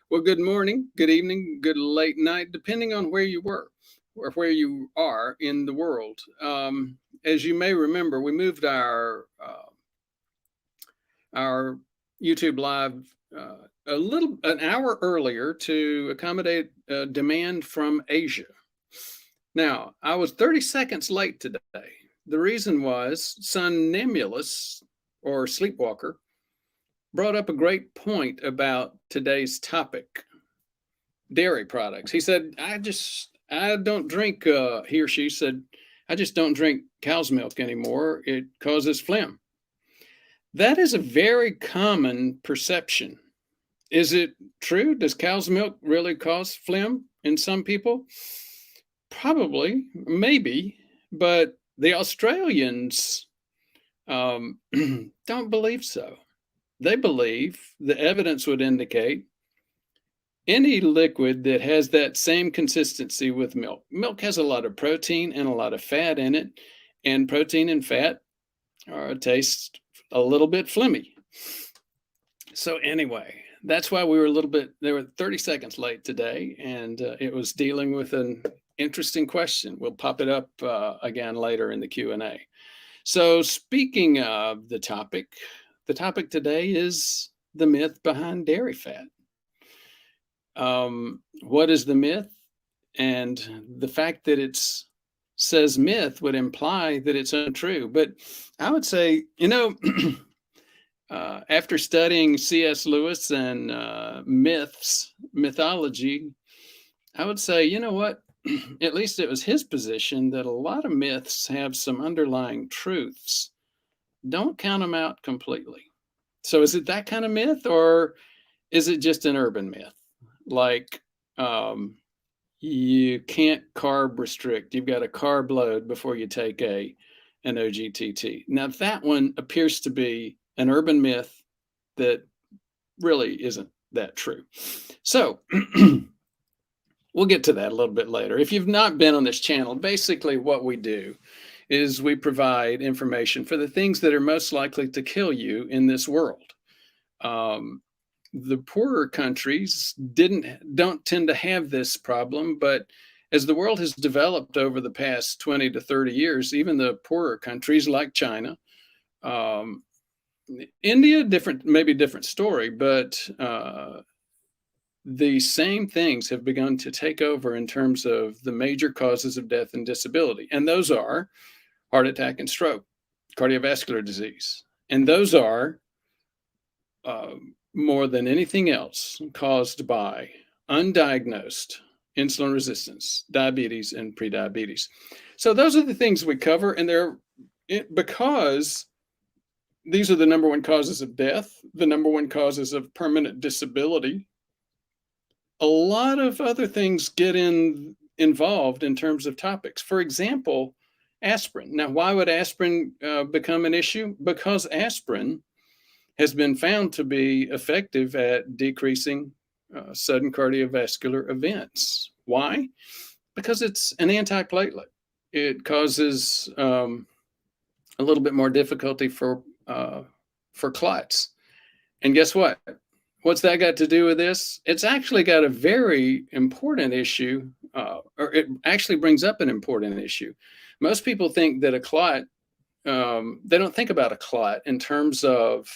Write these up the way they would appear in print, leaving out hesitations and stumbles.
Well, good morning, good evening, good late night, depending on where you were or where you are in the world. As you may remember, we moved our YouTube live an hour earlier to accommodate demand from Asia. Now, I was 30 seconds late today. The reason was Somnambulous or Sleepwalker brought up a great point about today's topic, dairy products. He said, I don't drink, he or she said, I just don't drink cow's milk anymore. It causes phlegm. That is a very common perception. Is it true? Does cow's milk really cause phlegm in some people? Probably, maybe, but the Australians don't believe so. They believe the evidence would indicate any liquid that has that same consistency with milk. Milk has a lot of protein and a lot of fat in it, and protein and fat taste a little bit phlegmy. So anyway, that's why they were 30 seconds late today, and it was dealing with an interesting question. We'll pop it up again later in the Q&A. So speaking of the topic today is the myth behind dairy fat. What is the myth? And the fact that it says myth would imply that it's untrue. But I would say, after studying C.S. Lewis and mythology, I would say, you know what? At least it was his position that a lot of myths have some underlying truths. Don't count them out completely. So is it that kind of myth, or is it just an urban myth? Like you can't carb restrict. You've got a carb load before you take an OGTT. Now that one appears to be an urban myth that really isn't that true. So we'll get to that a little bit later. If you've not been on this channel, basically what we do is we provide information for the things that are most likely to kill you in this world. The poorer countries don't tend to have this problem, but as the world has developed over the past 20 to 30 years, even the poorer countries like China, India, maybe different story, but the same things have begun to take over in terms of the major causes of death and disability. And those are heart attack and stroke, cardiovascular disease. And those are more than anything else caused by undiagnosed insulin resistance, diabetes, and prediabetes. So those are the things we cover, and because these are the number one causes of death, the number one causes of permanent disability. A lot of other things get involved in terms of topics. For example, aspirin. Now, why would aspirin become an issue? Because aspirin has been found to be effective at decreasing sudden cardiovascular events. Why? Because it's an antiplatelet. It causes a little bit more difficulty for clots. And guess what? What's that got to do with this? It's actually got a very important issue, or it actually brings up an important issue. Most people think that a clot, they don't think about a clot in terms of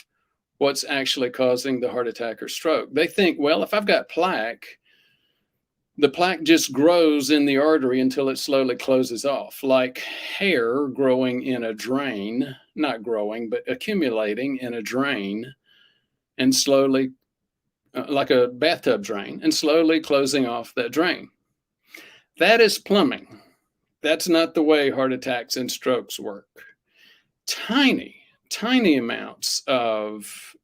what's actually causing the heart attack or stroke. They think, well, if I've got plaque, the plaque just grows in the artery until it slowly closes off, like hair growing in a drain, not growing, but accumulating in a drain, and slowly, like a bathtub drain, and slowly closing off that drain. That is plumbing. That's not the way heart attacks and strokes work. Tiny amounts of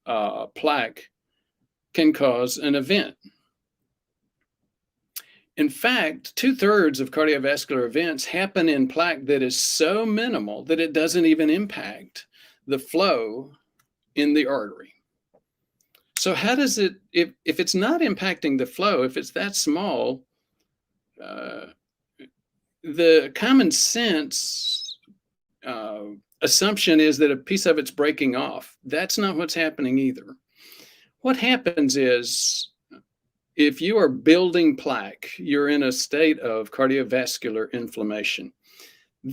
plaque can cause an event. In fact, 2/3 of cardiovascular events happen in plaque that is so minimal that it doesn't even impact the flow in the artery. So how does it, if it's not impacting the flow, if it's that small, the common sense assumption is that a piece of it's breaking off. That's not what's happening either. What happens is if you are building plaque, you're in a state of cardiovascular inflammation.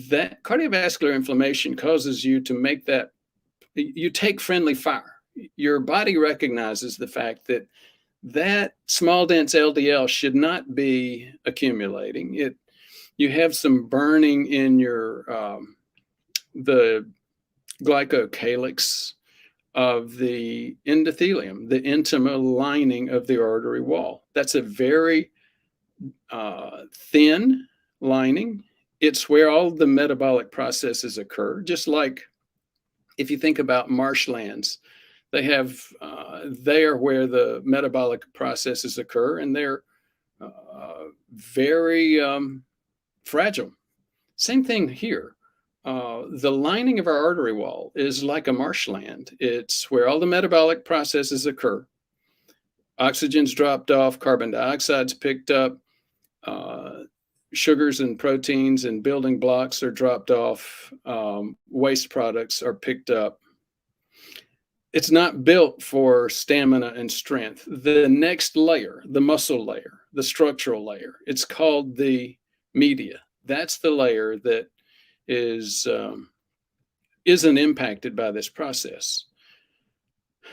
That cardiovascular inflammation causes you to make that, you take friendly fire. Your body recognizes the fact that that small dense LDL should not be accumulating. You have some burning in your the glycocalyx of the endothelium, the intima lining of the artery wall. That's a very thin lining. It's where all the metabolic processes occur. Just like if you think about marshlands, they are where the metabolic processes occur, and they're very fragile. Same thing here. The lining of our artery wall is like a marshland. It's where all the metabolic processes occur. Oxygen's dropped off, carbon dioxide's picked up, sugars and proteins and building blocks are dropped off, waste products are picked up. It's not built for stamina and strength. The next layer, the muscle layer, the structural layer, it's called the media. That's the layer that isn't impacted by this process.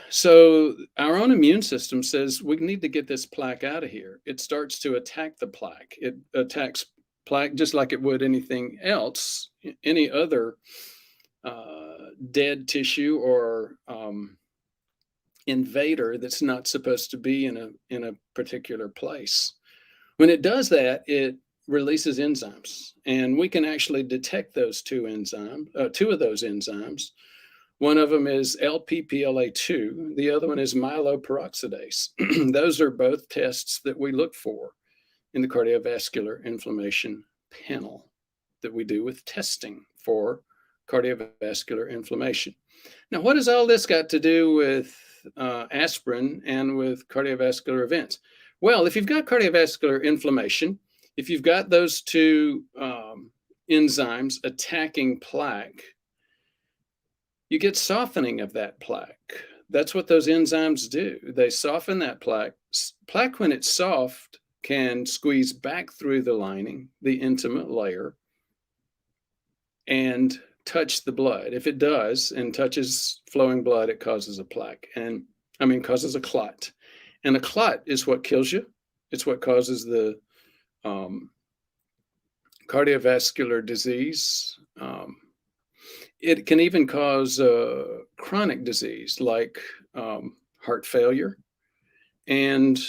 So our own immune system says we need to get this plaque out of here. It starts to attack the plaque. It attacks plaque just like it would anything else, any other dead tissue or invader that's not supposed to be in a particular place. When it does that, it releases enzymes, and we can actually detect those two of those enzymes. One of them is LPPLA2. The other one is myeloperoxidase. Those are both tests that we look for in the cardiovascular inflammation panel that we do with testing for cardiovascular inflammation. Now, what has all this got to do with aspirin and with cardiovascular events? Well, if you've got cardiovascular inflammation, if you've got those two enzymes attacking plaque, you get softening of that plaque. That's what those enzymes do. They soften that plaque. Plaque, when it's soft, can squeeze back through the lining, the intimate layer, and touch the blood. If it does and touches flowing blood, it causes a plaque, causes a clot. And a clot is what kills you. It's what causes the cardiovascular disease. It can even cause chronic disease like heart failure and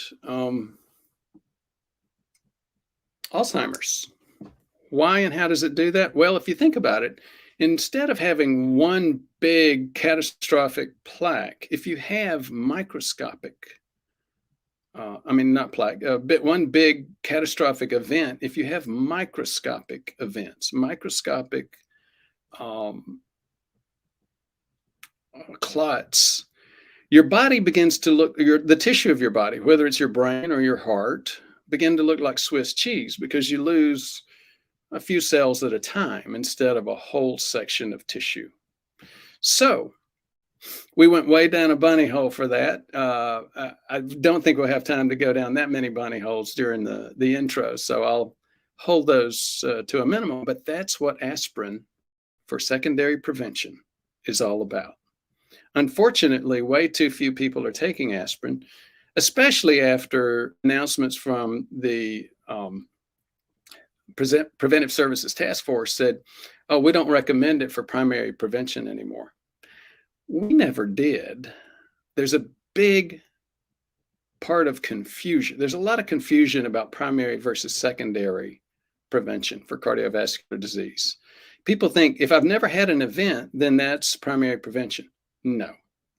Alzheimer's. Why and how does it do that? Well, if you think about it, instead of having one big catastrophic plaque, if you have microscopic, one big catastrophic event, if you have microscopic events, microscopic clots, your body begins to look, the tissue of your body, whether it's your brain or your heart, begin to look like Swiss cheese because you lose a few cells at a time instead of a whole section of tissue. So we went way down a bunny hole for that. I don't think we'll have time to go down that many bunny holes during the intro, so I'll hold those to a minimum, but that's what aspirin for secondary prevention is all about. Unfortunately, way too few people are taking aspirin, especially after announcements from the Preventive Services Task Force said, oh, we don't recommend it for primary prevention anymore. We never did. There's a big part of confusion. There's a lot of confusion about primary versus secondary prevention for cardiovascular disease. People think if I've never had an event, then that's primary prevention. No.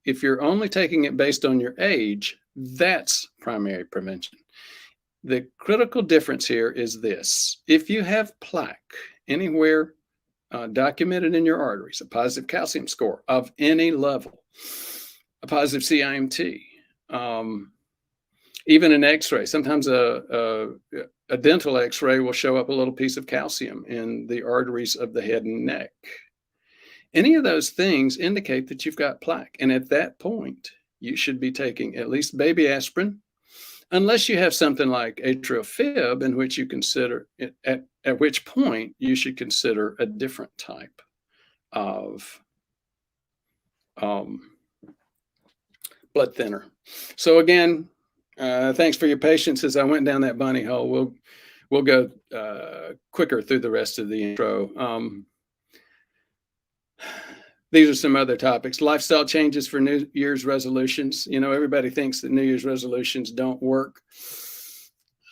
If you're only taking it based on your age, that's primary prevention. The critical difference here is this. If you have plaque anywhere documented in your arteries, a positive calcium score of any level, a positive CIMT, even an x-ray, sometimes a dental x-ray will show up a little piece of calcium in the arteries of the head and neck. Any of those things indicate that you've got plaque. And at that point, you should be taking at least baby aspirin unless you have something like atrial fib, in which you consider it, at which point you should consider a different type of um, blood thinner. So again, thanks for your patience as I went down that bunny hole. We'll go quicker through the rest of the intro. These are some other topics. Lifestyle changes for New Year's resolutions. You know, everybody thinks that New Year's resolutions don't work.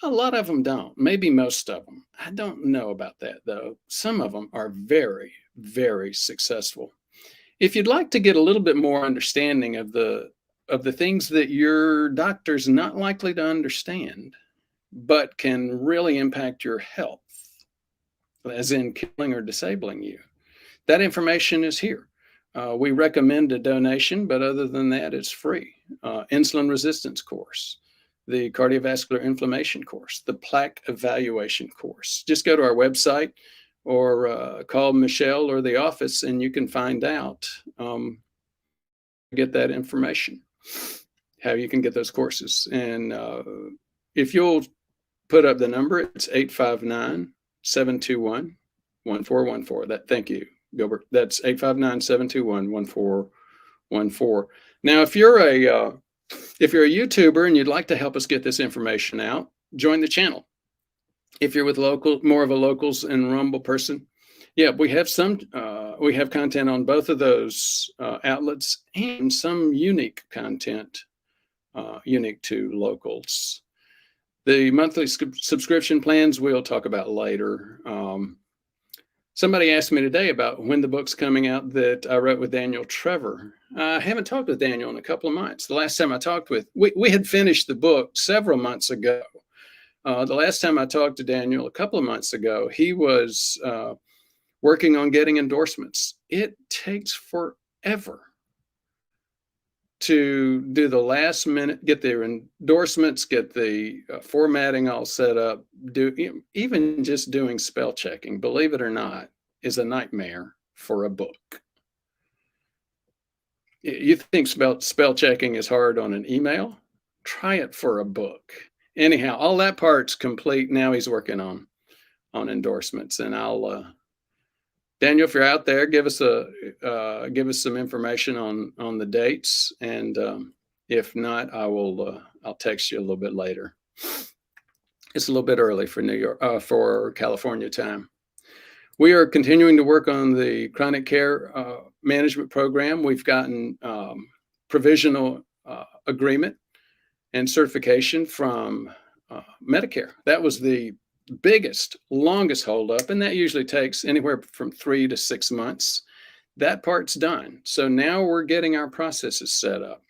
A lot of them don't, maybe most of them. I don't know about that, though. Some of them are very, very successful. If you'd like to get a little bit more understanding of the things that your doctor's not likely to understand, but can really impact your health, as in killing or disabling you, that information is here. We recommend a donation, but other than that, it's free. Insulin resistance course, the cardiovascular inflammation course, the plaque evaluation course. Just go to our website or call Michelle or the office, and you can find out, get that information, how you can get those courses. And if you'll put up the number, it's 859-721-1414. Thank you, Gilbert. That's 859-721-1414. Now, if you're a YouTuber and you'd like to help us get this information out, join the channel. If you're with more of a Locals and Rumble person, yeah, we have content on both of those outlets, and some unique content unique to Locals. The monthly subscription plans we'll talk about later. Somebody asked me today about when the book's coming out that I wrote with Daniel Trevor. I haven't talked with Daniel in a couple of months. The last time I talked we had finished the book several months ago. The last time I talked to Daniel a couple of months ago, he was working on getting endorsements. It takes forever to do the last minute, get their endorsements, get the formatting all set up, even just doing spell checking, believe it or not, is a nightmare for a book. You think spell checking is hard on an email? Try it for a book. Anyhow, all that part's complete. Now he's working on endorsements, and Daniel, if you're out there, give us some information on the dates, and if not, I'll text you a little bit later. It's a little bit early for California time. We are continuing to work on the chronic care management program. We've gotten provisional agreement and certification from Medicare. That was the biggest, longest holdup, and that usually takes anywhere from 3 to 6 months. That part's done. So now we're getting our processes set up.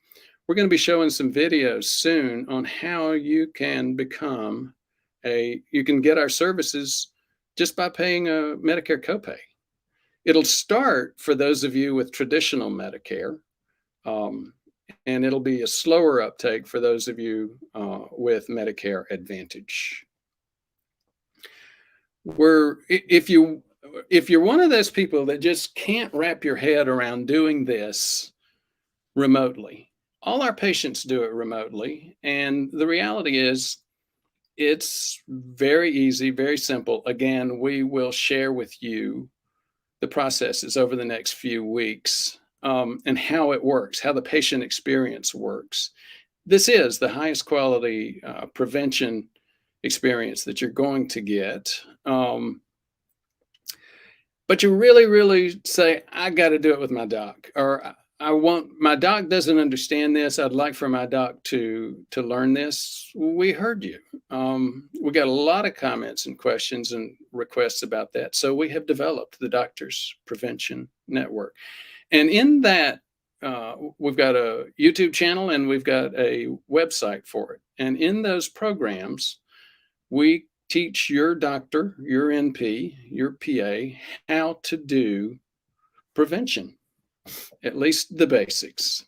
We're going to be showing some videos soon on how you can you can get our services just by paying a Medicare copay. It'll start for those of you with traditional Medicare, and it'll be a slower uptake for those of you with Medicare Advantage. If you're one of those people that just can't wrap your head around doing this remotely, all our patients do it remotely, and the reality is it's very easy, very simple. Again, we will share with you the processes over the next few weeks, and how it works, how the patient experience works. This is the highest quality prevention experience that you're going to get. But you really, really say, I got to do it with my doc, or my doc doesn't understand this. I'd like for my doc to learn this. We heard you. We got a lot of comments and questions and requests about that. So we have developed the Doctors Prevention Network. And in that, we've got a YouTube channel and we've got a website for it. And in those programs, we teach your doctor, your NP, your PA, how to do prevention, at least the basics.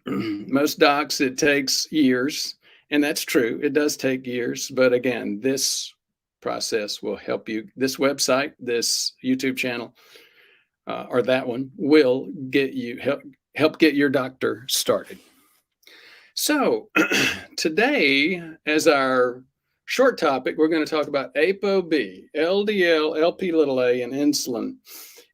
Most docs, it takes years, and that's true. It does take years. But again, this process will help you. This website, this YouTube channel, or that one will get you help get your doctor started. So today, as our short topic, we're going to talk about ApoB, LDL, LP little a, and insulin.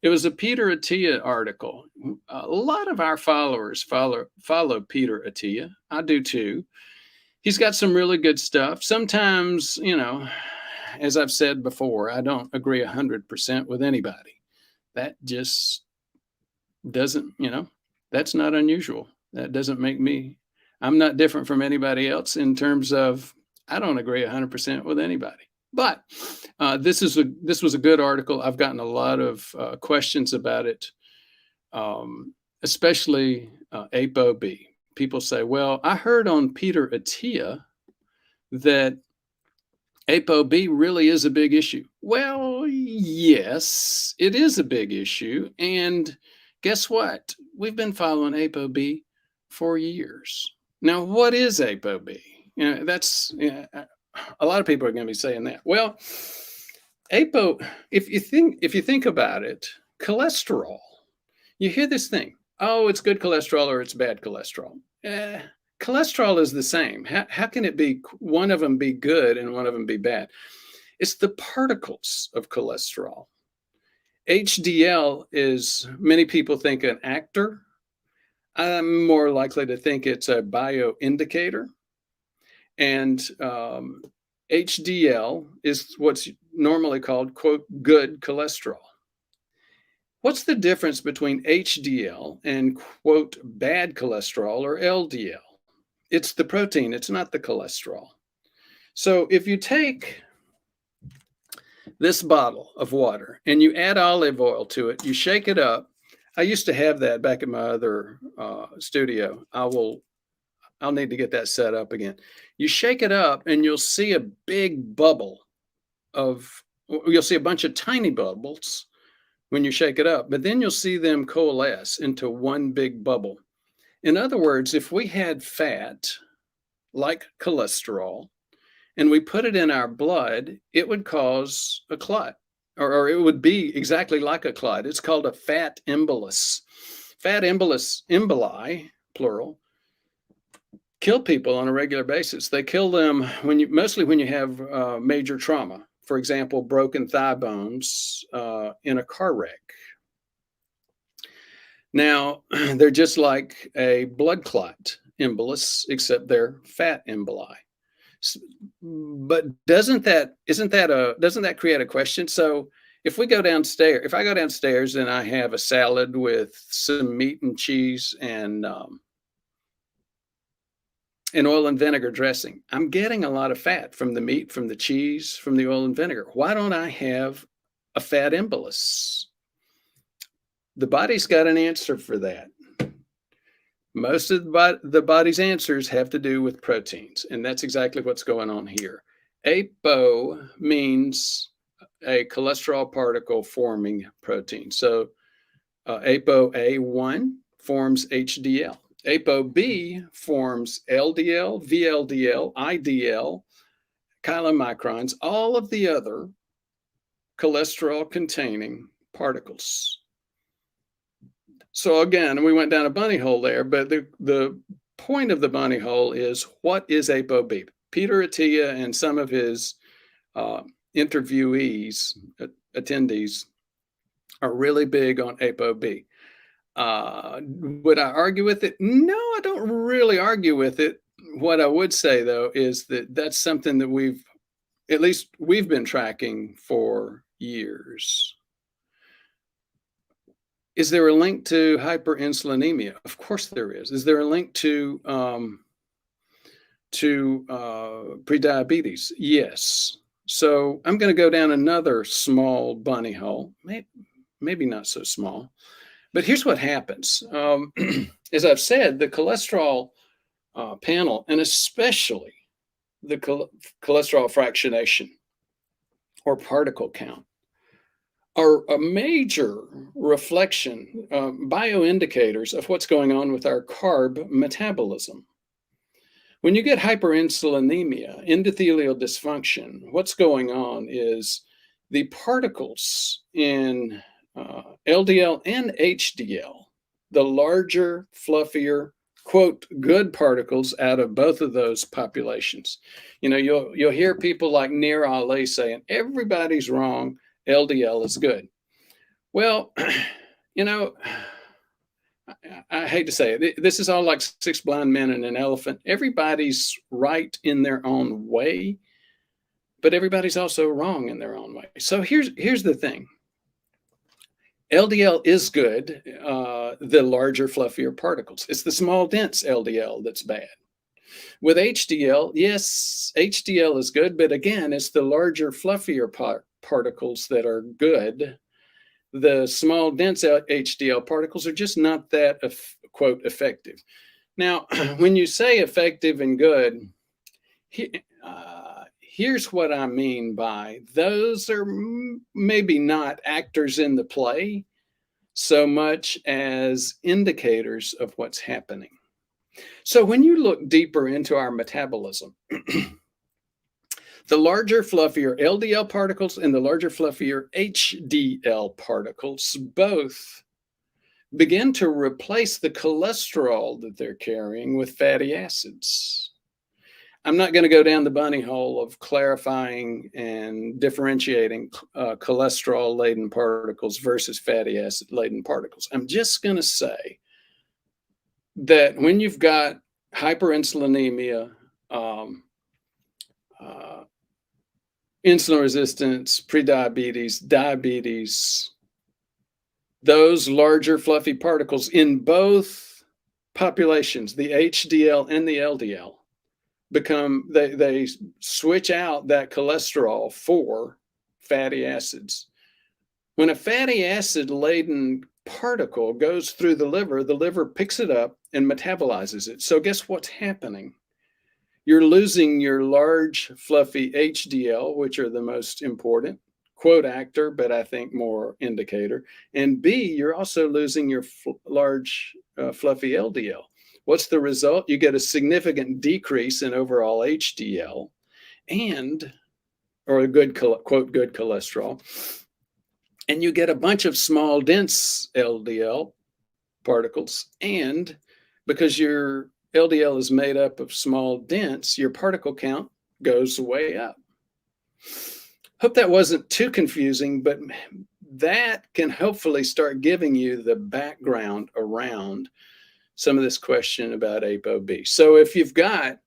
It was a Peter Attia article. A lot of our followers follow Peter Attia. I do too. He's got some really good stuff. Sometimes, as I've said before, I don't agree 100% with anybody. That just doesn't, that's not unusual. That doesn't make me, I'm not different from anybody else in terms of I don't agree 100% with anybody. But this was a good article. I've gotten a lot of questions about it, especially ApoB. People say, well, I heard on Peter Attia that ApoB really is a big issue. Well, yes, it is a big issue. And guess what? We've been following ApoB for years. Now, what is ApoB? That's a lot of people are going to be saying that. Well, Apo, if you think about it, cholesterol. You hear this thing, oh, it's good cholesterol or it's bad cholesterol. Cholesterol is the same. How can it be one of them be good and one of them be bad? It's the particles of cholesterol. HDL is, many people think, an actor. I'm more likely to think it's a bioindicator. And HDL is what's normally called, quote, good cholesterol. What's the difference between HDL and, quote, bad cholesterol or LDL? It's the protein, it's not the cholesterol. So if you take this bottle of water and you add olive oil to it, you shake it up. I used to have that back at my other studio. I'll need to get that set up again. You shake it up and you'll see a big bubble you'll see a bunch of tiny bubbles when you shake it up, but then you'll see them coalesce into one big bubble. In other words, if we had fat like cholesterol and we put it in our blood, it would cause a clot, or it would be exactly like a clot. It's called a fat embolus. Fat emboli, plural, kill people on a regular basis. They kill them mostly when you have major trauma. For example, broken thigh bones in a car wreck. Now, they're just like a blood clot embolus, except they're fat emboli. But doesn't that create a question? So if I go downstairs and I have a salad with some meat and cheese and oil and vinegar dressing, I'm getting a lot of fat from the meat, from the cheese, from the oil and vinegar. Why don't I have a fat embolus? The body's got an answer for that. Most of the body's answers have to do with proteins, and that's exactly what's going on here. APO means a cholesterol particle forming protein. So ApoA1 forms HDL. ApoB forms LDL, VLDL, IDL, chylomicrons, all of the other cholesterol-containing particles. So again, we went down a bunny hole there, but the point of the bunny hole is, what is ApoB? Peter Attia and some of his attendees are really big on ApoB. Would I argue with it? No, I don't really argue with it. What I would say, though, is that that's something that we've been tracking for years. Is there a link to hyperinsulinemia? Of course there is. Is there a link to prediabetes? Yes. So I'm going to go down another small bunny hole, maybe not so small. But here's what happens. As I've said, the cholesterol panel, and especially the cholesterol fractionation or particle count, are a major reflection, bioindicators of what's going on with our carb metabolism. When you get hyperinsulinemia, endothelial dysfunction, what's going on is the particles in LDL and HDL, the larger, fluffier quote, good particles out of both of those populations. You'll hear people like Nir Ali saying, everybody's wrong, LDL is good. Well, you know, I hate to say it. This is all like six blind men and an elephant. Everybody's right in their own way, but everybody's also wrong in their own way. So here's the thing. LDL is good, the larger, fluffier particles. It's the small, dense LDL that's bad. With HDL, yes, HDL is good, but again, it's the larger, fluffier particles that are good. The small, dense HDL particles are just not that, quote, effective. Now, when you say effective and good, here's what I mean by those are maybe not actors in the play so much as indicators of what's happening. So when you look deeper into our metabolism, the larger, fluffier LDL particles and the larger, fluffier HDL particles both begin to replace the cholesterol that they're carrying with fatty acids. I'm not going to go down the bunny hole of clarifying and differentiating cholesterol-laden particles versus fatty acid-laden particles. I'm just going to say that when you've got hyperinsulinemia, insulin resistance, prediabetes, diabetes, those larger fluffy particles in both populations, the HDL and the LDL, they switch out that cholesterol for fatty acids. When a fatty acid laden particle goes through the liver picks it up and metabolizes it. So guess what's happening? You're losing your large, fluffy HDL, which are the most important, quote, actor, but I think more indicator. And B, you're also losing your large, fluffy LDL. What's the result? You get a significant decrease in overall HDL or a good, quote, good cholesterol. And you get a bunch of small, dense LDL particles. And because your LDL is made up of small, dense, your particle count goes way up. Hope that wasn't too confusing, but that can hopefully start giving you the background around some of this question about ApoB. So if you've got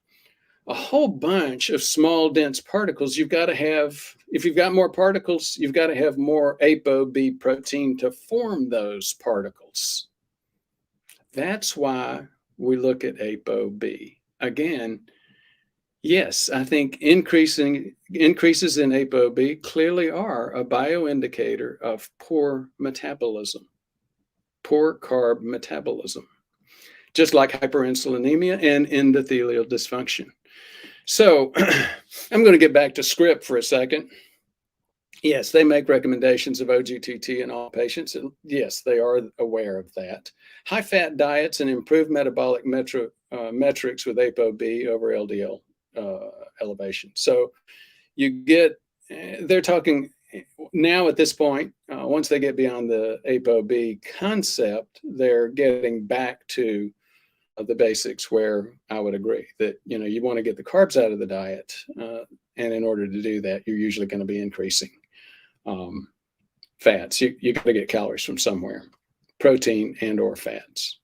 a whole bunch of small, dense particles, if you've got more particles, you've got to have more ApoB protein to form those particles. That's why we look at ApoB. Again, yes, I think increases in ApoB clearly are a bioindicator of poor metabolism, poor carb metabolism, just like hyperinsulinemia and endothelial dysfunction. So I'm going to get back to script for a second. Yes, they make recommendations of OGTT in all patients. And yes, they are aware of that. High-fat diets and improved metabolic metrics with ApoB over LDL elevation. So they're talking now at this point, once they get beyond the ApoB concept, they're getting back to the basics where I would agree that, you want to get the carbs out of the diet. And in order to do that, you're usually going to be increasing fats. You got to get calories from somewhere, protein and or fats.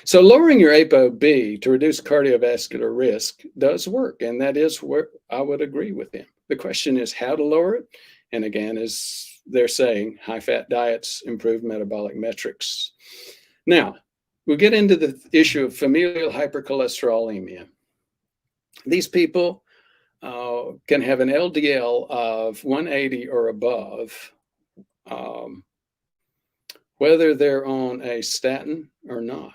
So lowering your ApoB to reduce cardiovascular risk does work. And that is where I would agree with him. The question is how to lower it. And again, as they're saying, high-fat diets improve metabolic metrics. Now, we'll get into the issue of familial hypercholesterolemia. These people can have an LDL of 180 or above, whether they're on a statin or not.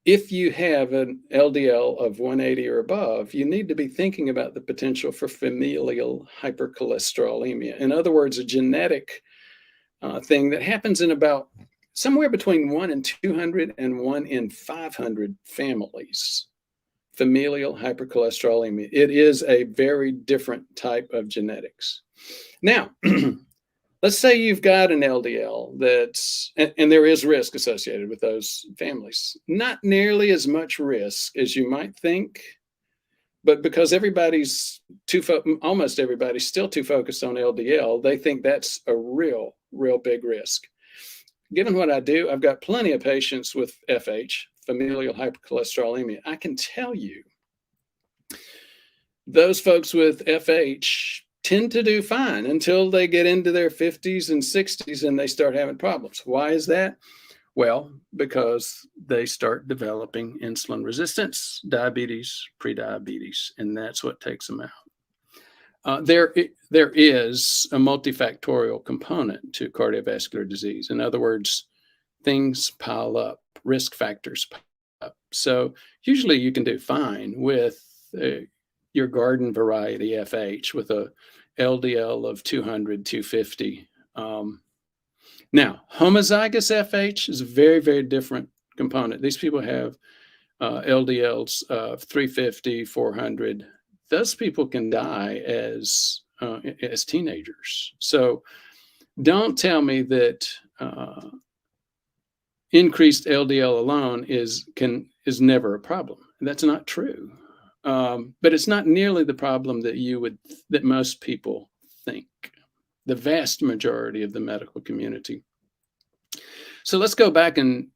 If you have an LDL of 180 or above, you need to be thinking about the potential for familial hypercholesterolemia. In other words, a genetic thing that happens in about somewhere between 1 in 200 and 1 in 500 families. Familial hypercholesterolemia. It is a very different type of genetics. Now, let's say you've got an LDL and there is risk associated with those families. Not nearly as much risk as you might think, but because almost everybody's still too focused on LDL, they think that's a real big risk. Given what I do, I've got plenty of patients with FH, familial hypercholesterolemia. I can tell you, those folks with FH tend to do fine until they get into their 50s and 60s and they start having problems. Why is that? Well, because they start developing insulin resistance, diabetes, prediabetes, and that's what takes them out. There is a multifactorial component to cardiovascular disease. In other words, things pile up, risk factors pile up. So usually you can do fine with your garden variety FH with a LDL of 200, 250. Now, homozygous FH is a very, very different component. These people have LDLs of 350, 400. Those people can die as teenagers. So don't tell me that increased LDL alone is never a problem. That's not true. But it's not nearly the problem that most people think. The vast majority of the medical community. So let's go back and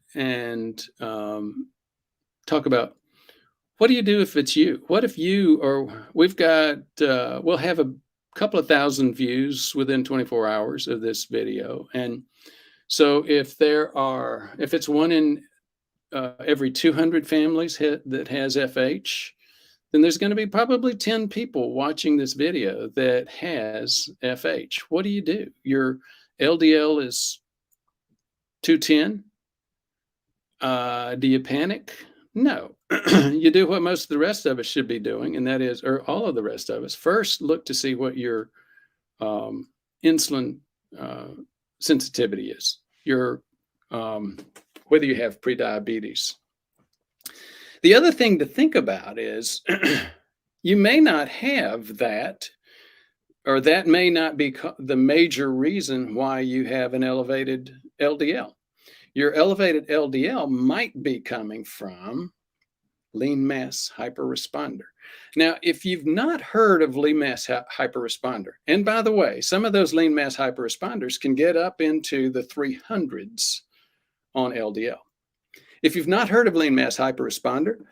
talk about, what do you do if it's you? What if we'll have a couple of thousand views within 24 hours of this video. And so if it's one in every 200 families that has FH, then there's going to be probably 10 people watching this video that has FH. What do you do? Your LDL is 210. Do you panic? No. You do what most of the rest of us should be doing, and that is, or all of the rest of us, first look to see what your insulin sensitivity is, whether you have prediabetes. The other thing to think about is you may not have that, or that may not be the major reason why you have an elevated LDL. Your elevated LDL might be coming from lean mass hyperresponder. Now, if you've not heard of lean mass hyperresponder, and by the way, some of those lean mass hyperresponders can get up into the 300s on LDL. If you've not heard of lean mass hyperresponder,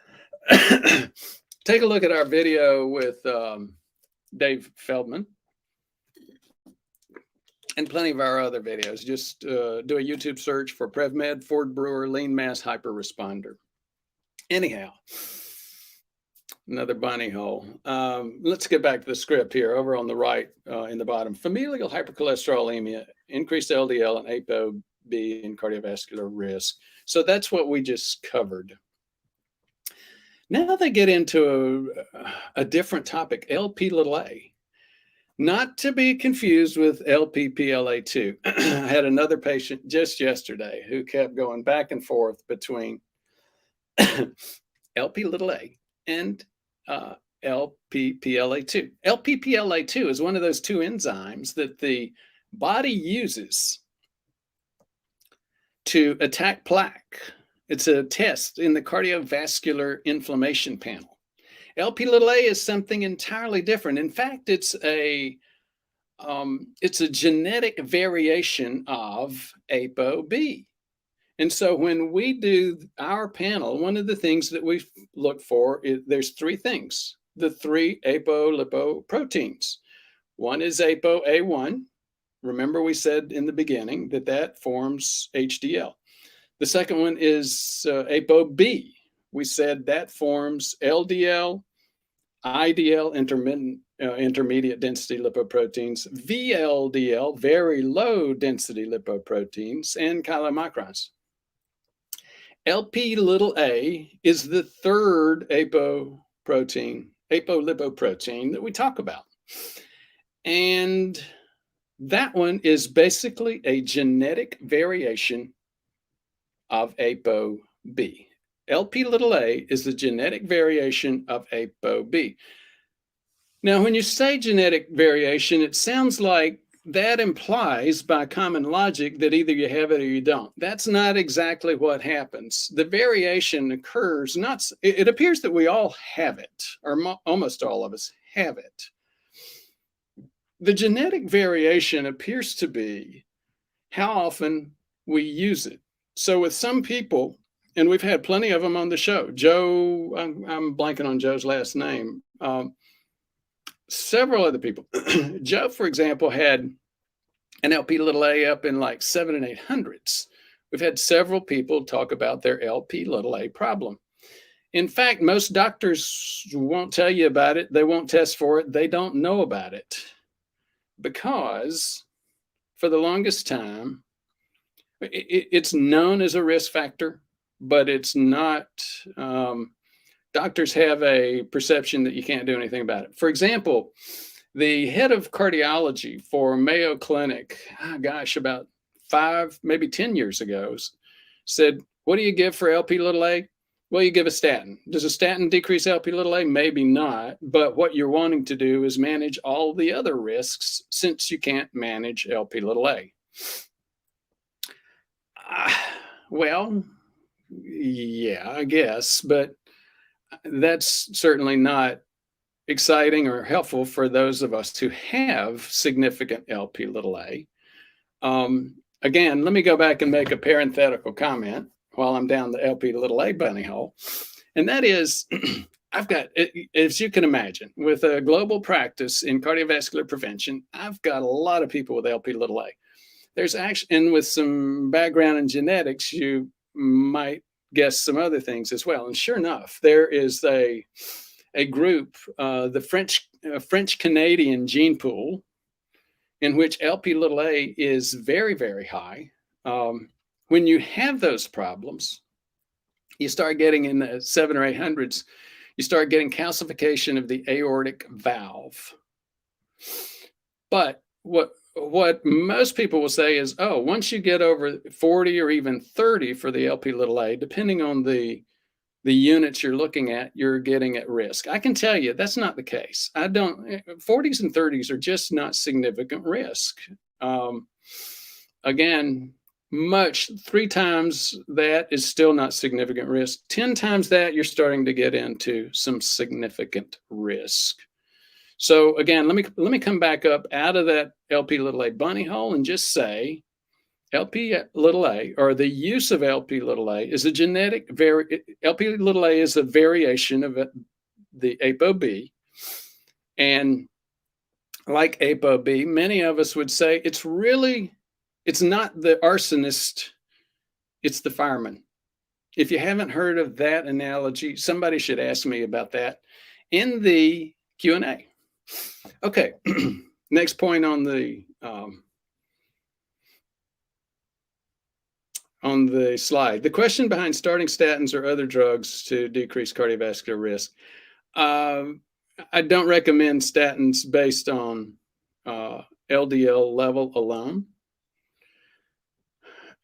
take a look at our video with Dave Feldman and plenty of our other videos. Just do a YouTube search for PrevMed, Ford Brewer, lean mass hyperresponder. Anyhow, another bunny hole. Let's get back to the script here. Over on the right in the bottom, familial hypercholesterolemia, increased LDL and ApoB and cardiovascular risk. So that's what we just covered. Now they get into a different topic, Lp(a). Not to be confused with Lp(PLA2). I had another patient just yesterday who kept going back and forth between Lp(a) and Lp(PLA2). Lp(PLA2) is one of those two enzymes that the body uses to attack plaque. It's a test in the cardiovascular inflammation panel. Lp(a) is something entirely different. In fact, it's a genetic variation of ApoB. And so when we do our panel, one of the things that we look for is there's three things, the three apolipoproteins. One is ApoA1. Remember, we said in the beginning that forms HDL. The second one is ApoB. We said that forms LDL, IDL, intermediate density lipoproteins, VLDL, very low density lipoproteins, and chylomicrons. Lp(a) is the third apolipoprotein that we talk about. And that one is basically a genetic variation of ApoB. Lp(a) is the genetic variation of ApoB. Now, when you say genetic variation, it sounds like that implies by common logic that either you have it or you don't. That's not exactly what happens. The variation occurs not, it appears that we all have it, or almost all of us have it. The genetic variation appears to be how often we use it. So with some people, and we've had plenty of them on the show, Joe, I'm blanking on Joe's last name. Several other people. Joe, for example, had an LP little a up in like 700 and 800s. We've had several people talk about their LP little a problem. In fact, most doctors won't tell you about it. They won't test for it. They don't know about it because for the longest time, it's known as a risk factor, but it's not. Doctors have a perception that you can't do anything about it. For example, the head of cardiology for Mayo Clinic, about 5, maybe 10 years ago, said, what do you give for LP little a? Well, you give a statin. Does a statin decrease LP little a? Maybe not. But what you're wanting to do is manage all the other risks since you can't manage LP little a. Well, yeah, I guess, but that's certainly not exciting or helpful for those of us who have significant LP little a. Again, let me go back and make a parenthetical comment while I'm down the LP little a bunny hole. And that is, I've got, as you can imagine, with a global practice in cardiovascular prevention, I've got a lot of people with LP little a. There's actually, and with some background in genetics, you might guess some other things as well. And sure enough, there is a group, the French Canadian gene pool, in which LP little a is very, very high. When you have those problems, you start getting in the 700 or 800s, you start getting calcification of the aortic valve. But what most people will say is, oh, once you get over 40 or even 30 for the LP little a, depending on the units you're looking at, you're getting at risk. I can tell you that's not the case. 40s and 30s are just not significant risk. Again, 3 times that is still not significant risk. 10 times that, you're starting to get into some significant risk. So again, let me come back up out of that LP little a bunny hole and just say LP little a, or the use of LP little a, is a genetic LP little a is a variation of the ApoB. And like ApoB, many of us would say it's not the arsonist, it's the fireman. If you haven't heard of that analogy, somebody should ask me about that in the Q&A. Okay, next point on the slide. The question behind starting statins or other drugs to decrease cardiovascular risk. I don't recommend statins based on LDL level alone.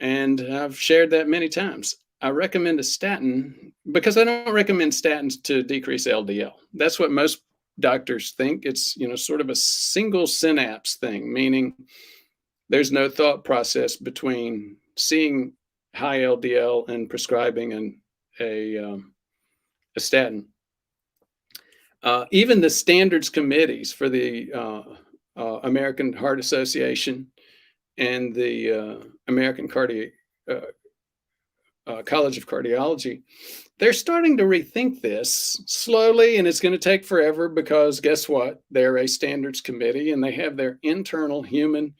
And I've shared that many times. I recommend a statin because I don't recommend statins to decrease LDL. That's what most doctors think. It's, sort of a single synapse thing, meaning there's no thought process between seeing high LDL and prescribing a statin. Even the standards committees for the American Heart Association and the American College of Cardiology, they're starting to rethink this slowly, and it's going to take forever because guess what? They're a standards committee and they have their internal human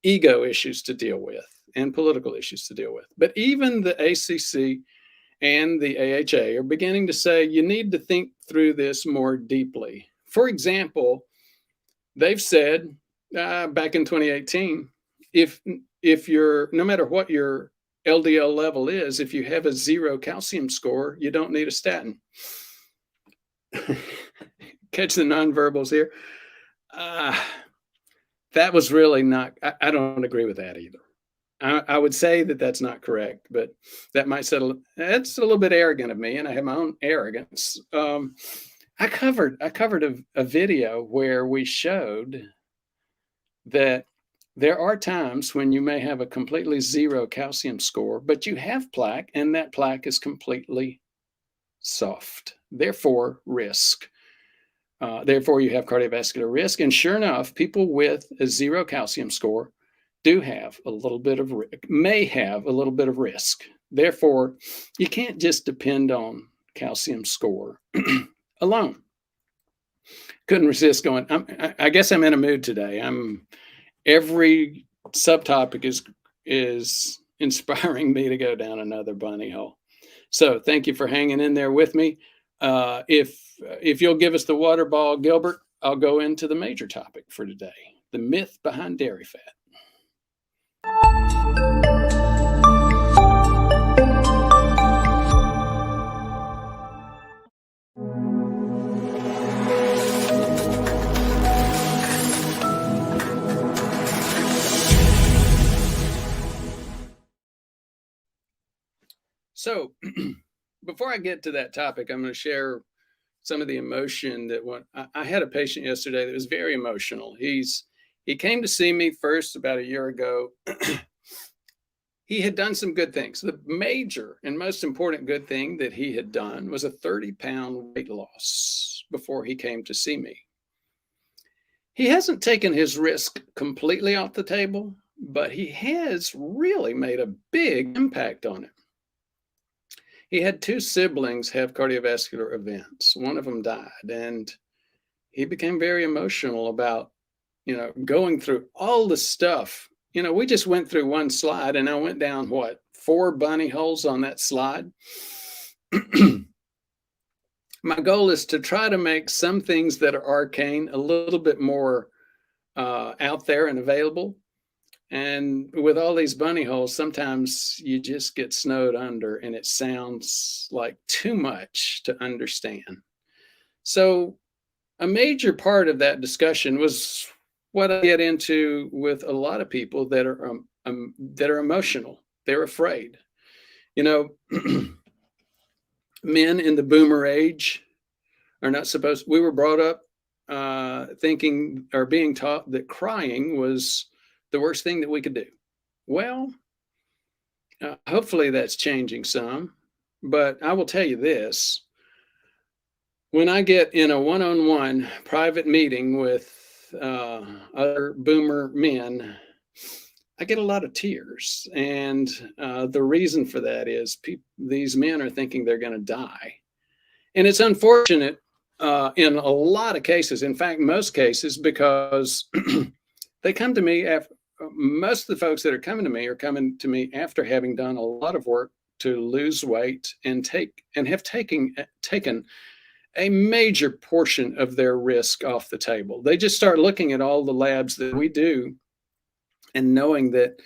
ego issues to deal with and political issues to deal with. But even the ACC and the AHA are beginning to say you need to think through this more deeply. For example, they've said back in 2018, if you're, no matter what your LDL level is, if you have a 0 calcium score, you don't need a statin. Catch the nonverbals here. That was really not, I don't agree with that either. I would say that that's not correct, but that might settle. That's a little bit arrogant of me, and I have my own arrogance. I covered a video where we showed that there are times when you may have a completely zero calcium score, but you have plaque, and that plaque is completely soft. Therefore, risk. Therefore, you have cardiovascular risk. And sure enough, people with a zero calcium score do have a little bit of may have a little bit of risk. Therefore, you can't just depend on calcium score alone. Couldn't resist going. I guess I'm in a mood today. Every subtopic is inspiring me to go down another bunny hole. So thank you for hanging in there with me. If you'll give us the water ball, Gilbert, I'll go into the major topic for today: the myth behind dairy fat. So before I get to that topic, I'm going to share some of the emotion that I had a patient yesterday that was very emotional. He came to see me first about a year ago. He had done some good things. The major and most important good thing that he had done was a 30-pound weight loss before he came to see me. He hasn't taken his risk completely off the table, but he has really made a big impact on it. He had two siblings have cardiovascular events. One of them died, and he became very emotional about, going through all the stuff. We just went through one slide, and I went down, 4 bunny holes on that slide. My goal is to try to make some things that are arcane a little bit more out there and available. And with all these bunny holes, sometimes you just get snowed under and it sounds like too much to understand. So a major part of that discussion was what I get into with a lot of people that are emotional. They're afraid. Men in the boomer age are not supposed. We were brought up thinking or being taught that crying was the worst thing that we could do. Well, hopefully that's changing some, but I will tell you this. When I get in a one-on-one private meeting with other boomer men, I get a lot of tears. And the reason for that is these men are thinking they're going to die. And it's unfortunate in a lot of cases, in fact, most cases, because they come to me after. Most of the folks that are coming to me after having done a lot of work to lose weight and have taken a major portion of their risk off the table. They just start looking at all the labs that we do and knowing that,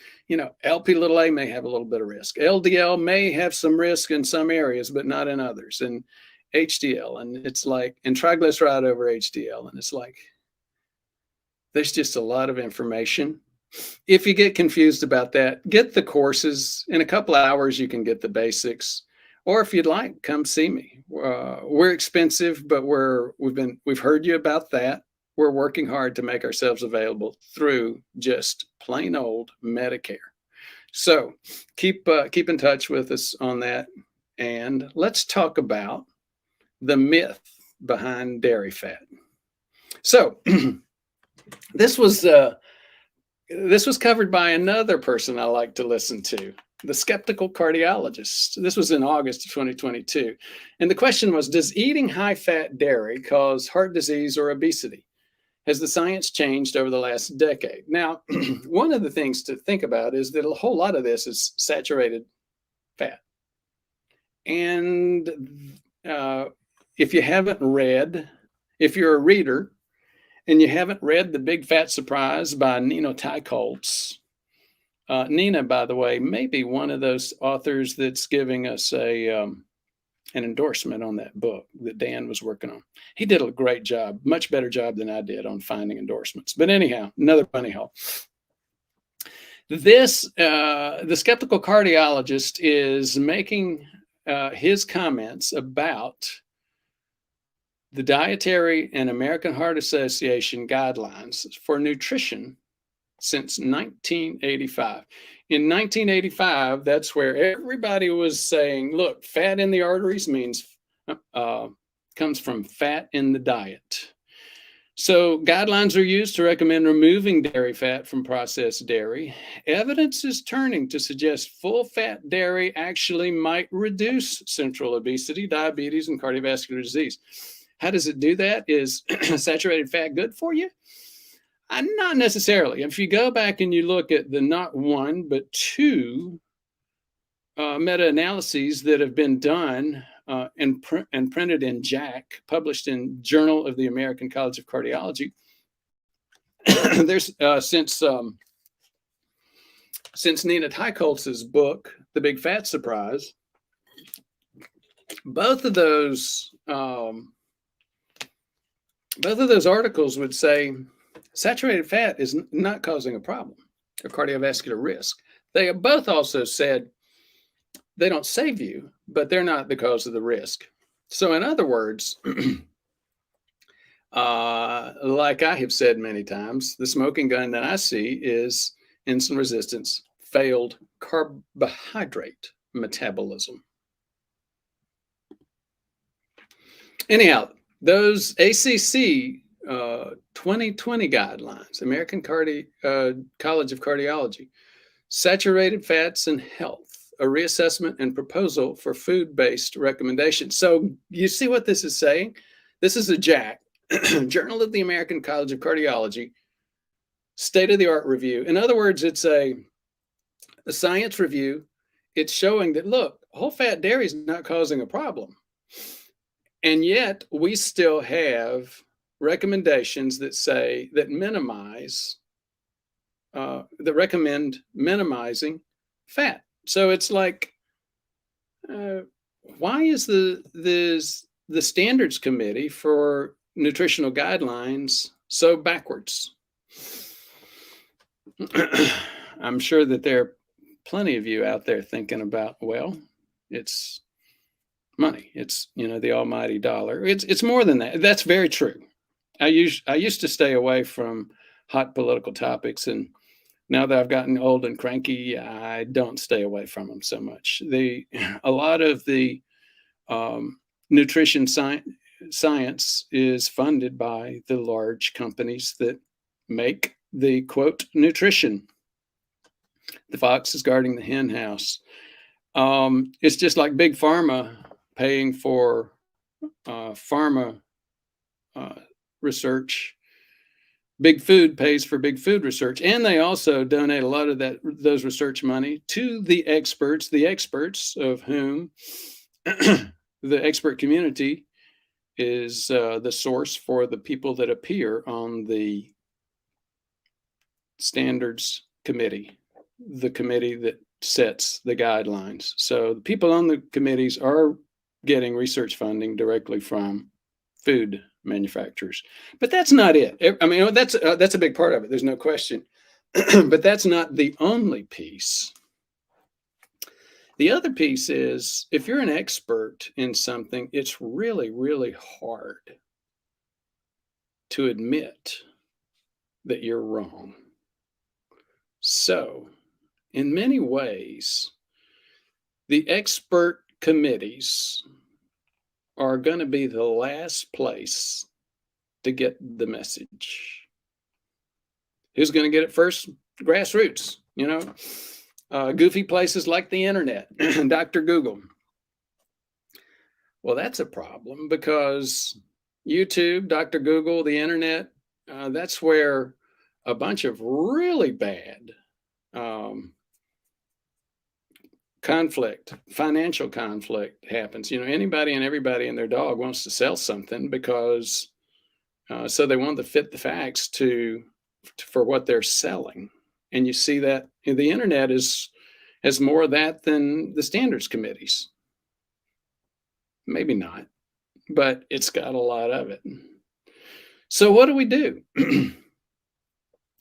LP little a may have a little bit of risk. LDL may have some risk in some areas, but not in others. And HDL, and it's like, and triglyceride over HDL. And it's like, there's just a lot of information. If you get confused about that, get the courses. In a couple of hours, you can get the basics. Or if you'd like, come see me. We're expensive, but we've heard you about that. We're working hard to make ourselves available through just plain old Medicare. So keep in touch with us on that. And let's talk about the myth behind dairy fat. So this was covered by another person I like to listen to, the skeptical cardiologist. This was in August of 2022. And the question was, does eating high-fat dairy cause heart disease or obesity? Has the science changed over the last decade? Now, one of the things to think about is that a whole lot of this is saturated fat. And if you're a reader, and you haven't read The Big Fat Surprise by Nina Teicholz. Nina, by the way, may be one of those authors that's giving us an endorsement on that book that Dan was working on. He did a great job, much better job than I did on finding endorsements. But anyhow, another bunny hole. The skeptical cardiologist is making his comments about the Dietary and American Heart Association guidelines for nutrition since 1985. In 1985, that's where everybody was saying, look, fat in the arteries comes from fat in the diet. So guidelines are used to recommend removing dairy fat from processed dairy. Evidence is turning to suggest full-fat dairy actually might reduce central obesity, diabetes, and cardiovascular disease. How does it do that? Is saturated fat good for you? Not necessarily. If you go back and you look at the not one, but two meta-analyses that have been done and printed in JACC, published in Journal of the American College of Cardiology, there's since Nina Teicholz's book, The Big Fat Surprise, both of those articles would say saturated fat is not causing a problem or cardiovascular risk. They both also said they don't save you, but they're not the cause of the risk. So in other words, like I have said many times, the smoking gun that I see is insulin resistance, failed carbohydrate metabolism. Anyhow, those ACC 2020 guidelines, American College of Cardiology, saturated fats and health, a reassessment and proposal for food-based recommendations. So you see what this is saying? This is a JACC, Journal of the American College of Cardiology, state-of-the-art review. In other words, it's a science review. It's showing that, look, whole-fat dairy is not causing a problem. And yet we still have recommendations that say that recommend minimizing fat. So it's like, why is the Standards Committee for Nutritional Guidelines so backwards? I'm sure that there are plenty of you out there thinking about, well, it's money. It's, the almighty dollar. It's more than that. That's very true. I used to stay away from hot political topics, and now that I've gotten old and cranky, I don't stay away from them so much. A lot of the nutrition science is funded by the large companies that make the quote nutrition. The fox is guarding the hen house. It's just like big pharma paying for pharma research. Big food pays for big food research, and they also donate a lot of those research money to the experts of whom the expert community is the source for the people that appear on the standards committee, the committee that sets the guidelines. So the people on the committees are getting research funding directly from food manufacturers. But that's not it. I mean, that's a big part of it. There's no question. But that's not the only piece. The other piece is, if you're an expert in something, it's really, really hard to admit that you're wrong. So, in many ways, the expert committees are going to be the last place to get the message. Who's going to get it first? Grassroots, goofy places like the internet, Dr. Google. Well, that's a problem because YouTube, Dr. Google, the internet, that's where a bunch of really bad financial conflict happens. Anybody and everybody and their dog wants to sell something because so they want to fit the facts for what they're selling. And you see that the internet has more of that than the standards committees. Maybe not, but it's got a lot of it. So what do we do?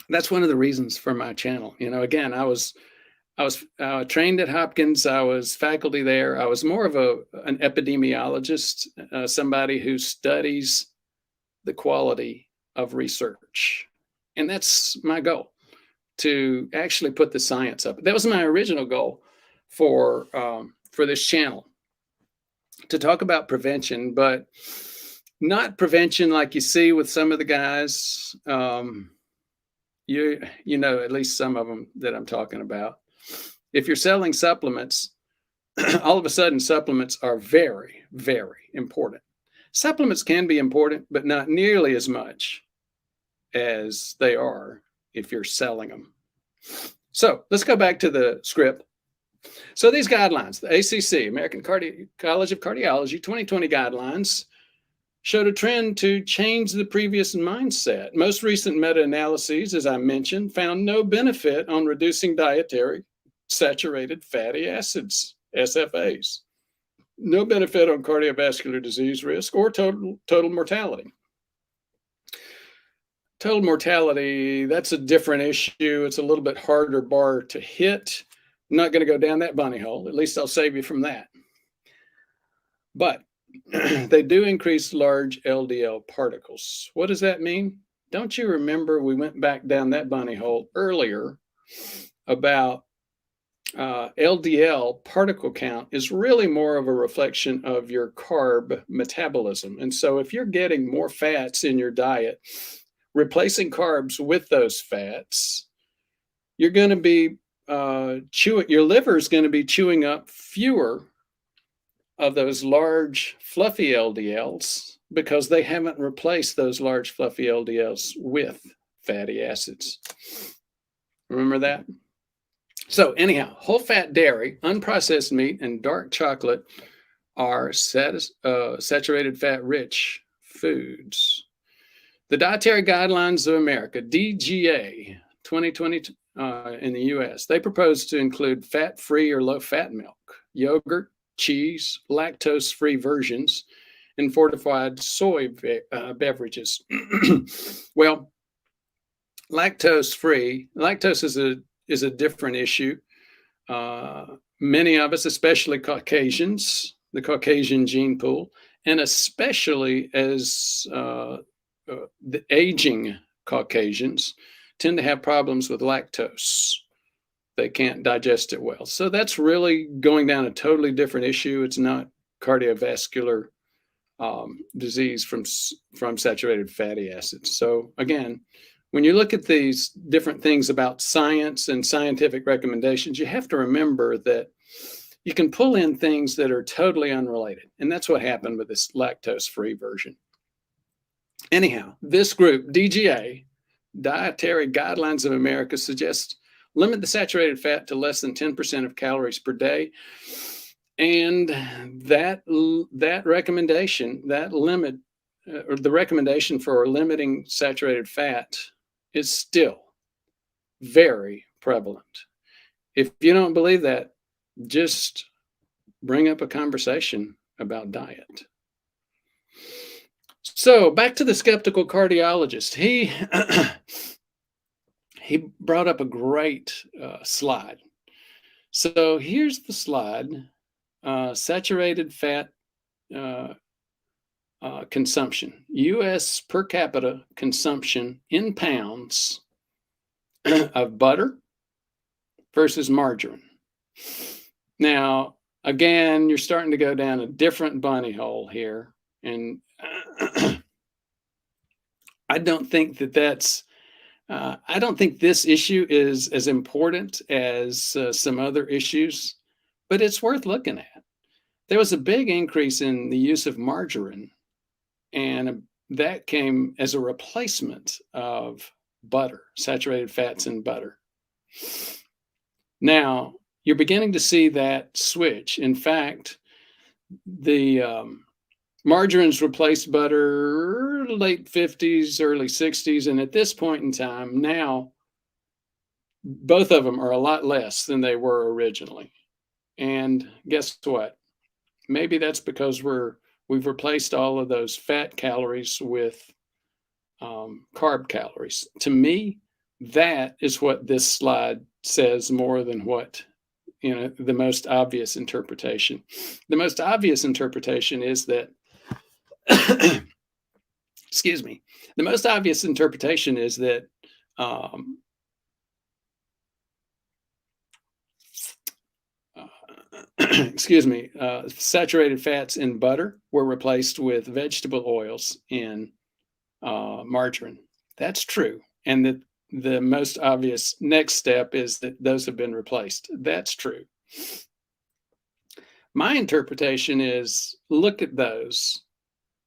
That's one of the reasons for my channel. Again, I was trained at Hopkins. I was faculty there. I was more of an epidemiologist, somebody who studies the quality of research. And that's my goal, to actually put the science up. That was my original goal for this channel, to talk about prevention, but not prevention like you see with some of the guys. You know, at least some of them that I'm talking about. If you're selling supplements, all of a sudden supplements are very, very important. Supplements can be important, but not nearly as much as they are if you're selling them. So let's go back to the script. So these guidelines, the ACC, American College of Cardiology 2020 guidelines, showed a trend to change the previous mindset. Most recent meta-analyses, as I mentioned, found no benefit on reducing dietary saturated fatty acids, SFAs. No benefit on cardiovascular disease risk or total mortality. Total mortality, that's a different issue. It's a little bit harder bar to hit. I'm not going to go down that bunny hole. At least I'll save you from that. But they do increase large LDL particles. What does that mean? Don't you remember we went back down that bunny hole earlier about LDL particle count is really more of a reflection of your carb metabolism. And so if you're getting more fats in your diet, replacing carbs with those fats, you're going to be your liver is going to be chewing up fewer of those large fluffy LDLs because they haven't replaced those large fluffy LDLs with fatty acids. Remember that? So anyhow, whole fat dairy, unprocessed meat, and dark chocolate are saturated fat rich foods. The Dietary Guidelines of America, DGA 2020 in the US, they propose to include fat-free or low-fat milk, yogurt, cheese, lactose-free versions, and fortified soy beverages. Well, lactose is a different issue. Many of us, especially Caucasians, the Caucasian gene pool, and especially as the aging Caucasians tend to have problems with lactose. They can't digest it well. So that's really going down a totally different issue. It's not cardiovascular disease from saturated fatty acids. So again, when you look at these different things about science and scientific recommendations, you have to remember that you can pull in things that are totally unrelated. And that's what happened with this lactose-free version. Anyhow, this group, DGA, Dietary Guidelines of America, suggests limit the saturated fat to less than 10% of calories per day. And that recommendation, that limit, or the recommendation for limiting saturated fat is still very prevalent. If you don't believe that, just bring up a conversation about diet. So back to the skeptical cardiologist. He brought up a great slide. So here's the slide. Saturated fat consumption. U.S. per capita consumption in pounds of butter versus margarine. Now, again, you're starting to go down a different bunny hole here. And I don't think I don't think this issue is as important as some other issues, but it's worth looking at. There was a big increase in the use of margarine, and that came as a replacement of butter, saturated fats in butter. Now, you're beginning to see that switch. In fact, the margarines replaced butter late 50s, early 60s, and at this point in time, now, both of them are a lot less than they were originally. And guess what? Maybe that's because we've replaced all of those fat calories with carb calories. To me, that is what this slide says more than what, the most obvious interpretation. The most obvious interpretation is that, excuse me, the most obvious interpretation is that excuse me, saturated fats in butter were replaced with vegetable oils in margarine. That's true. And the most obvious next step is that those have been replaced. That's true. My interpretation is look at those.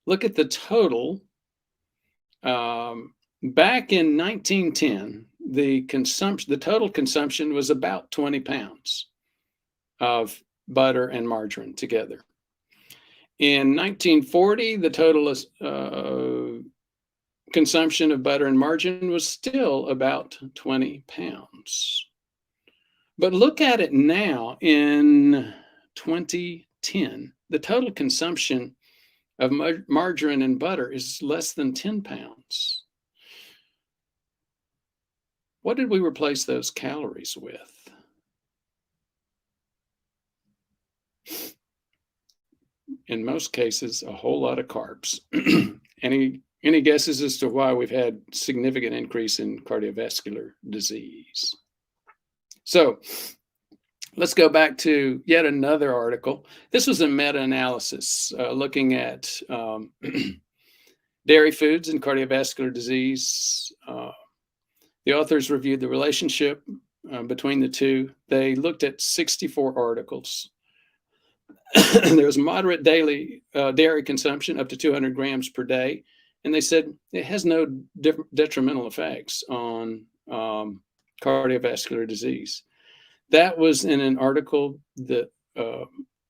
Look at the total. Back in 1910, the total consumption was about 20 pounds of butter and margarine together. In 1940, the total consumption of butter and margarine was still about 20 pounds. But look at it now in 2010. The total consumption of margarine and butter is less than 10 pounds. What did we replace those calories with? In most cases, a whole lot of carbs. Any guesses as to why we've had significant increase in cardiovascular disease? So let's go back to yet another article. This was a meta-analysis looking at dairy foods and cardiovascular disease. The authors reviewed the relationship between the two. They looked at 64 articles. There was moderate daily dairy consumption up to 200 grams per day. And they said it has no detrimental effects on cardiovascular disease. That was in an article that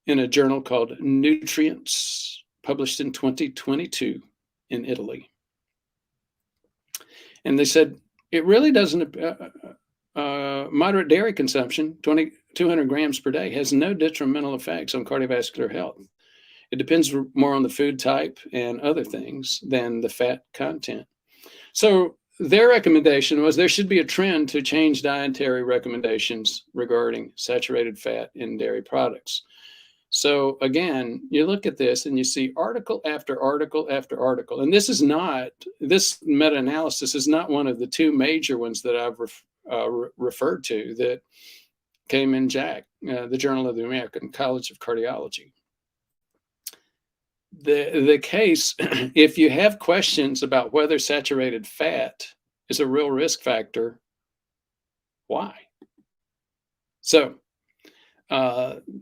in a journal called Nutrients, published in 2022 in Italy. And they said it really doesn't, moderate dairy consumption, 200 grams per day, has no detrimental effects on cardiovascular health. It depends more on the food type and other things than the fat content. So their recommendation was there should be a trend to change dietary recommendations regarding saturated fat in dairy products. So again, you look at this and you see article after article after article. And this meta-analysis is not one of the two major ones that I've referred to that came in JACC, the Journal of the American College of Cardiology. The case, if you have questions about whether saturated fat is a real risk factor, why? So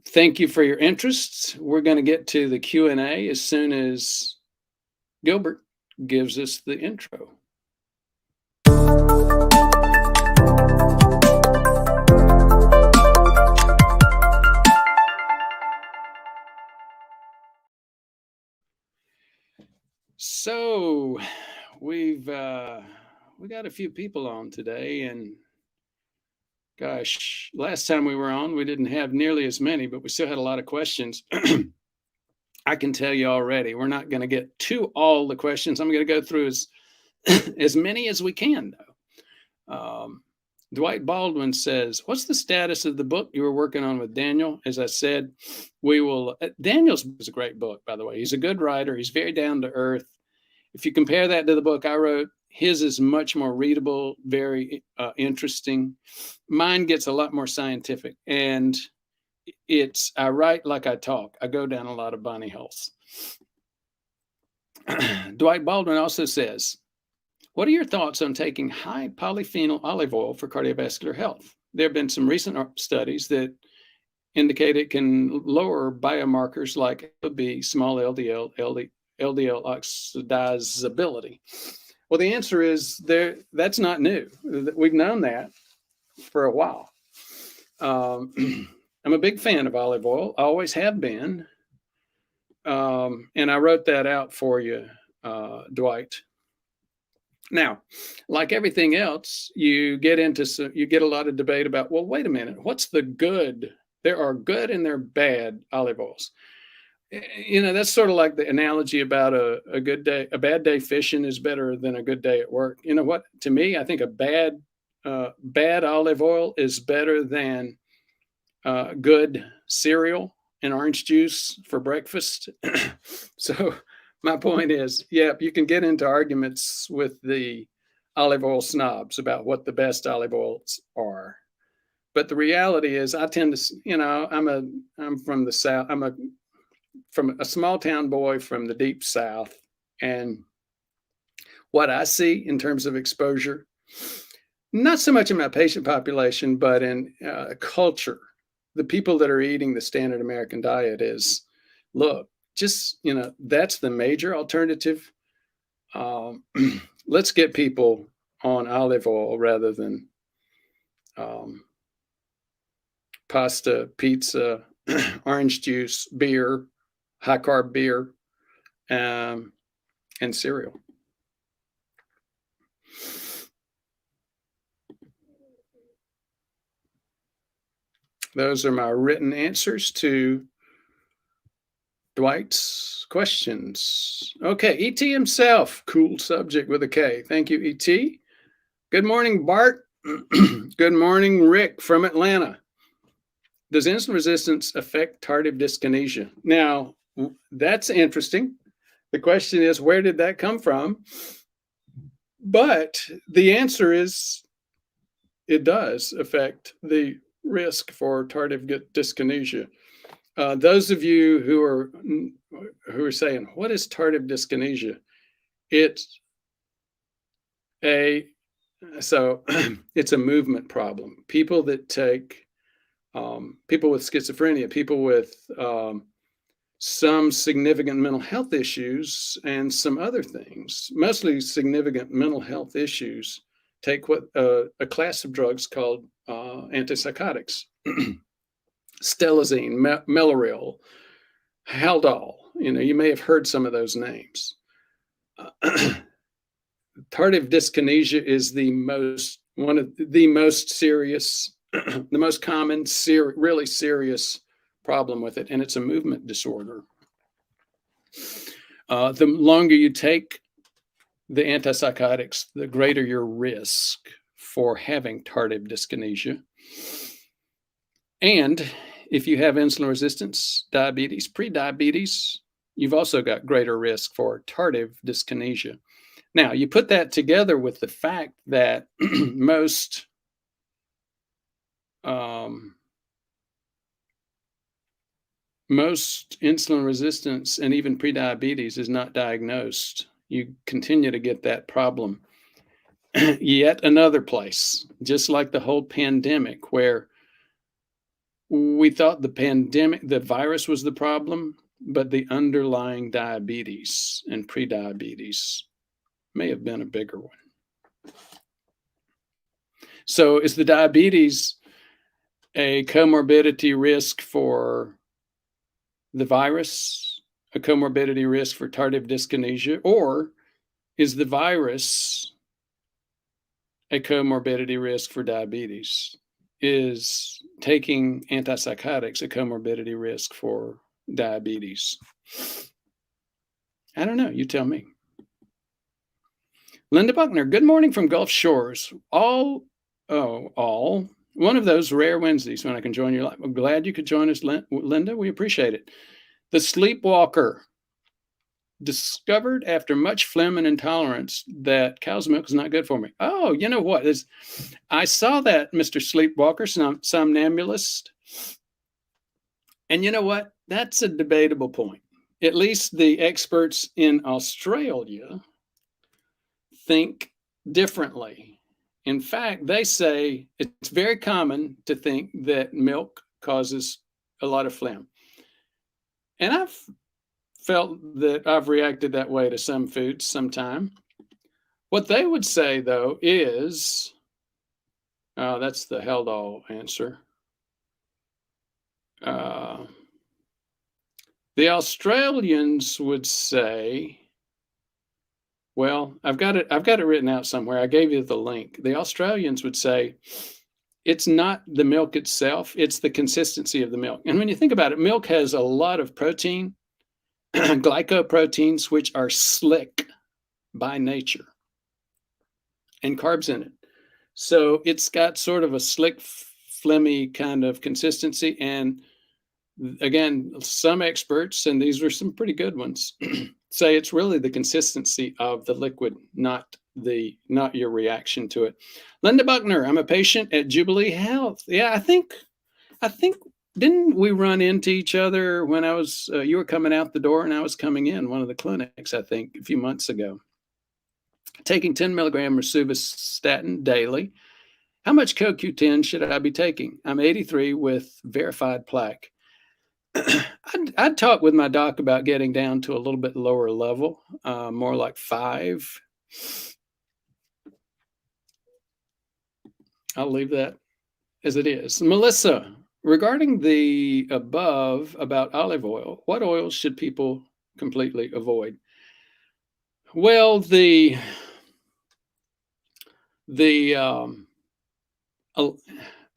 thank you for your interest. We're going to get to the Q&A as soon as Gilbert gives us the intro. So we got a few people on today, and gosh, last time we were on, we didn't have nearly as many, but we still had a lot of questions. I can tell you already, we're not going to get to all the questions. I'm going to go through as many as we can, though. Dwight Baldwin says, what's the status of the book you were working on with Daniel? As I said, Daniel's was a great book, by the way. He's a good writer. He's very down to earth. If you compare that to the book I wrote, his is much more readable, very interesting. Mine gets a lot more scientific, and I write like I talk. I go down a lot of bunny holes. Dwight Baldwin also says, what are your thoughts on taking high polyphenol olive oil for cardiovascular health? There have been some recent studies that indicate it can lower biomarkers like B, small LDL, LDL oxidizability. Well, the answer is that's not new. We've known that for a while. I'm a big fan of olive oil. I always have been. And I wrote that out for you, Dwight. Now, like everything else, you get a lot of debate about, well, wait a minute, what's the good? There are good and there are bad olive oils. You know, that's sort of like the analogy about a bad day fishing is better than a good day at work. You know what? To me, I think a bad olive oil is better than good cereal and orange juice for breakfast. So my point is, you can get into arguments with the olive oil snobs about what the best olive oils are. But the reality is, I tend to, I'm from the South. From a small town boy from the deep South, and what I see in terms of exposure, not so much in my patient population, but in culture, the people that are eating the standard American diet is, look, just, that's the major alternative. Um, let's get people on olive oil rather than um, pasta, pizza, orange juice, beer, high carb beer, and cereal. Those are my written answers to Dwight's questions. Okay, ET himself, cool subject with a K. Thank you, ET. Good morning, Bart. Good morning, Rick from Atlanta. Does insulin resistance affect tardive dyskinesia? Now, that's interesting. The question is, where did that come from? But the answer is, it does affect the risk for tardive dyskinesia. Those of you who are saying, what is tardive dyskinesia? It's a movement problem. People that take people with schizophrenia, people with some significant mental health issues and some other things, mostly significant mental health issues, take what a class of drugs called antipsychotics. Stelazine, Mellaril, Haldol. You may have heard some of those names. Tardive dyskinesia is one of the most serious, the most common, really serious problem with it, and it's a movement disorder. The longer you take the antipsychotics, the greater your risk for having tardive dyskinesia. And if you have insulin resistance, diabetes, prediabetes, you've also got greater risk for tardive dyskinesia. Now, you put that together with the fact that most insulin resistance and even prediabetes is not diagnosed. You continue to get that problem. Yet another place, just like the whole pandemic, where we thought the virus was the problem, but the underlying diabetes and prediabetes may have been a bigger one. So is the diabetes a comorbidity risk for the virus, a comorbidity risk for tardive dyskinesia, or is the virus a comorbidity risk for diabetes? Is taking antipsychotics a comorbidity risk for diabetes? I don't know. You tell me. Linda Buckner, good morning from Gulf Shores. One of those rare Wednesdays when I can join your live. I'm glad you could join us, Linda. We appreciate it. The sleepwalker discovered after much phlegm and intolerance that cow's milk is not good for me. Oh, you know what? I saw that, Mr. Sleepwalker, somnambulist. And you know what? That's a debatable point. At least the experts in Australia think differently. In fact, they say it's very common to think that milk causes a lot of phlegm. And I've felt that I've reacted that way to some foods sometime. What they would say, though, is, that's the Haldol answer. The Australians would say, well, I've got it written out somewhere. I gave you the link. The Australians would say it's not the milk itself, it's the consistency of the milk. And when you think about it, milk has a lot of protein, glycoproteins, which are slick by nature, and carbs in it. So it's got sort of a slick, phlegmy kind of consistency, and Again, some experts, and these were some pretty good ones, say it's really the consistency of the liquid, not your reaction to it. Linda Buckner, I'm a patient at Jubilee Health. Yeah, I think didn't we run into each other when I was you were coming out the door and I was coming in one of the clinics, I think, a few months ago. Taking 10 milligram rosuvastatin daily. How much CoQ10 should I be taking? I'm 83 with verified plaque. I'd talk with my doc about getting down to a little bit lower level, more like 5. I'll leave that as it is. Melissa, regarding the above about olive oil, what oils should people completely avoid? Well,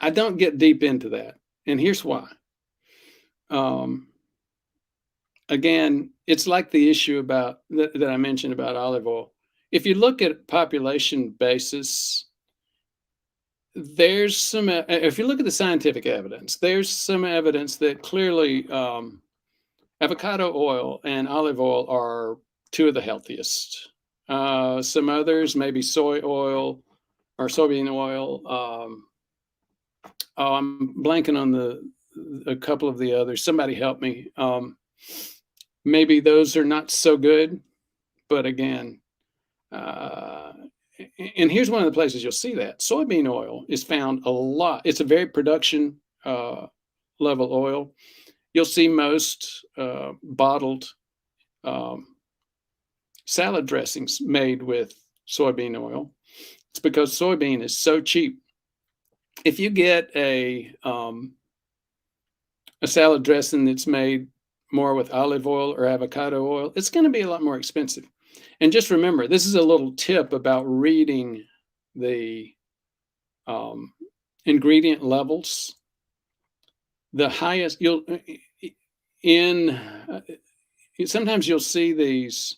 I don't get deep into that, and here's why. Again, it's like the issue about that I mentioned about olive oil. If you look at population basis, there's some. If you look at the scientific evidence, there's some evidence that clearly avocado oil and olive oil are 2 of the healthiest. Some others, maybe soy oil or soybean oil. I'm blanking on a couple of the others. Somebody help me. Maybe those are not so good, but again, and here's one of the places you'll see that soybean oil is found a lot. It's a very production level oil. You'll see most bottled salad dressings made with soybean oil. It's because soybean is so cheap. If you get a salad dressing that's made more with olive oil or avocado oil, it's going to be a lot more expensive. And just remember, this is a little tip about reading the ingredient levels. The highest sometimes you'll see these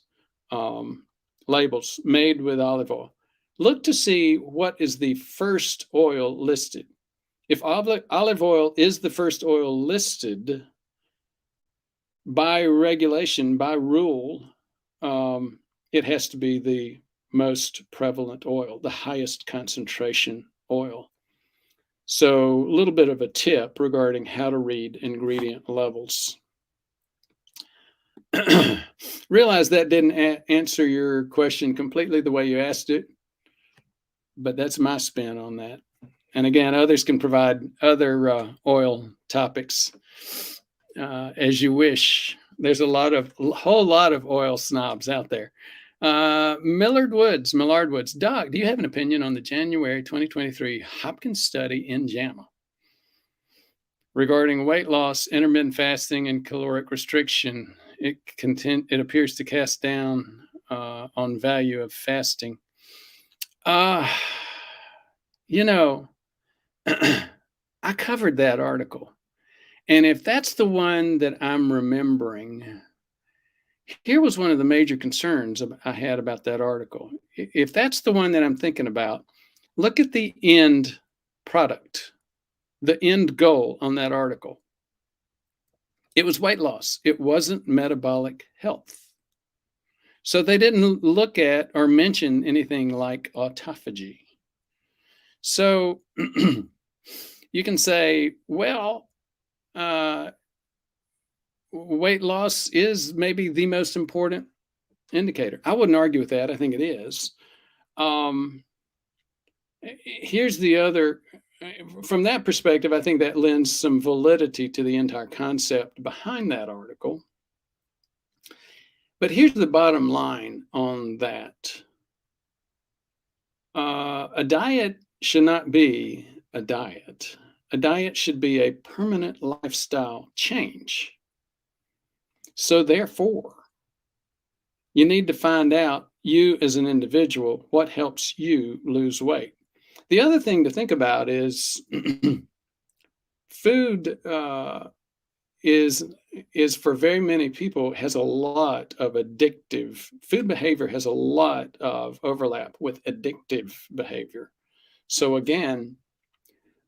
labels made with olive oil. Look to see what is the first oil listed. If olive oil is the first oil listed, by regulation, by rule, it has to be the most prevalent oil, the highest concentration oil. So a little bit of a tip regarding how to read ingredient levels. Realize that didn't answer your question completely the way you asked it, but that's my spin on that. And again, others can provide other oil topics as you wish. There's a whole lot of oil snobs out there. Millard Woods, Doc, do you have an opinion on the January 2023 Hopkins study in JAMA regarding weight loss, intermittent fasting, and caloric restriction? It appears to cast down on value of fasting. You know, I covered that article. And if that's the one that I'm remembering, here was one of the major concerns I had about that article. If that's the one that I'm thinking about, look at the end product, the end goal on that article. It was weight loss. It wasn't metabolic health. So they didn't look at or mention anything like autophagy. So you can say, well, weight loss is maybe the most important indicator. I wouldn't argue with that. I think it is. Here's the other, from that perspective, I think that lends some validity to the entire concept behind that article. But here's the bottom line on that. A diet should not be a diet. A diet should be a permanent lifestyle change. So therefore, you need to find out, you as an individual, what helps you lose weight. The other thing to think about is food is for very many people has a lot of addictive, food behavior has a lot of overlap with addictive behavior. So again,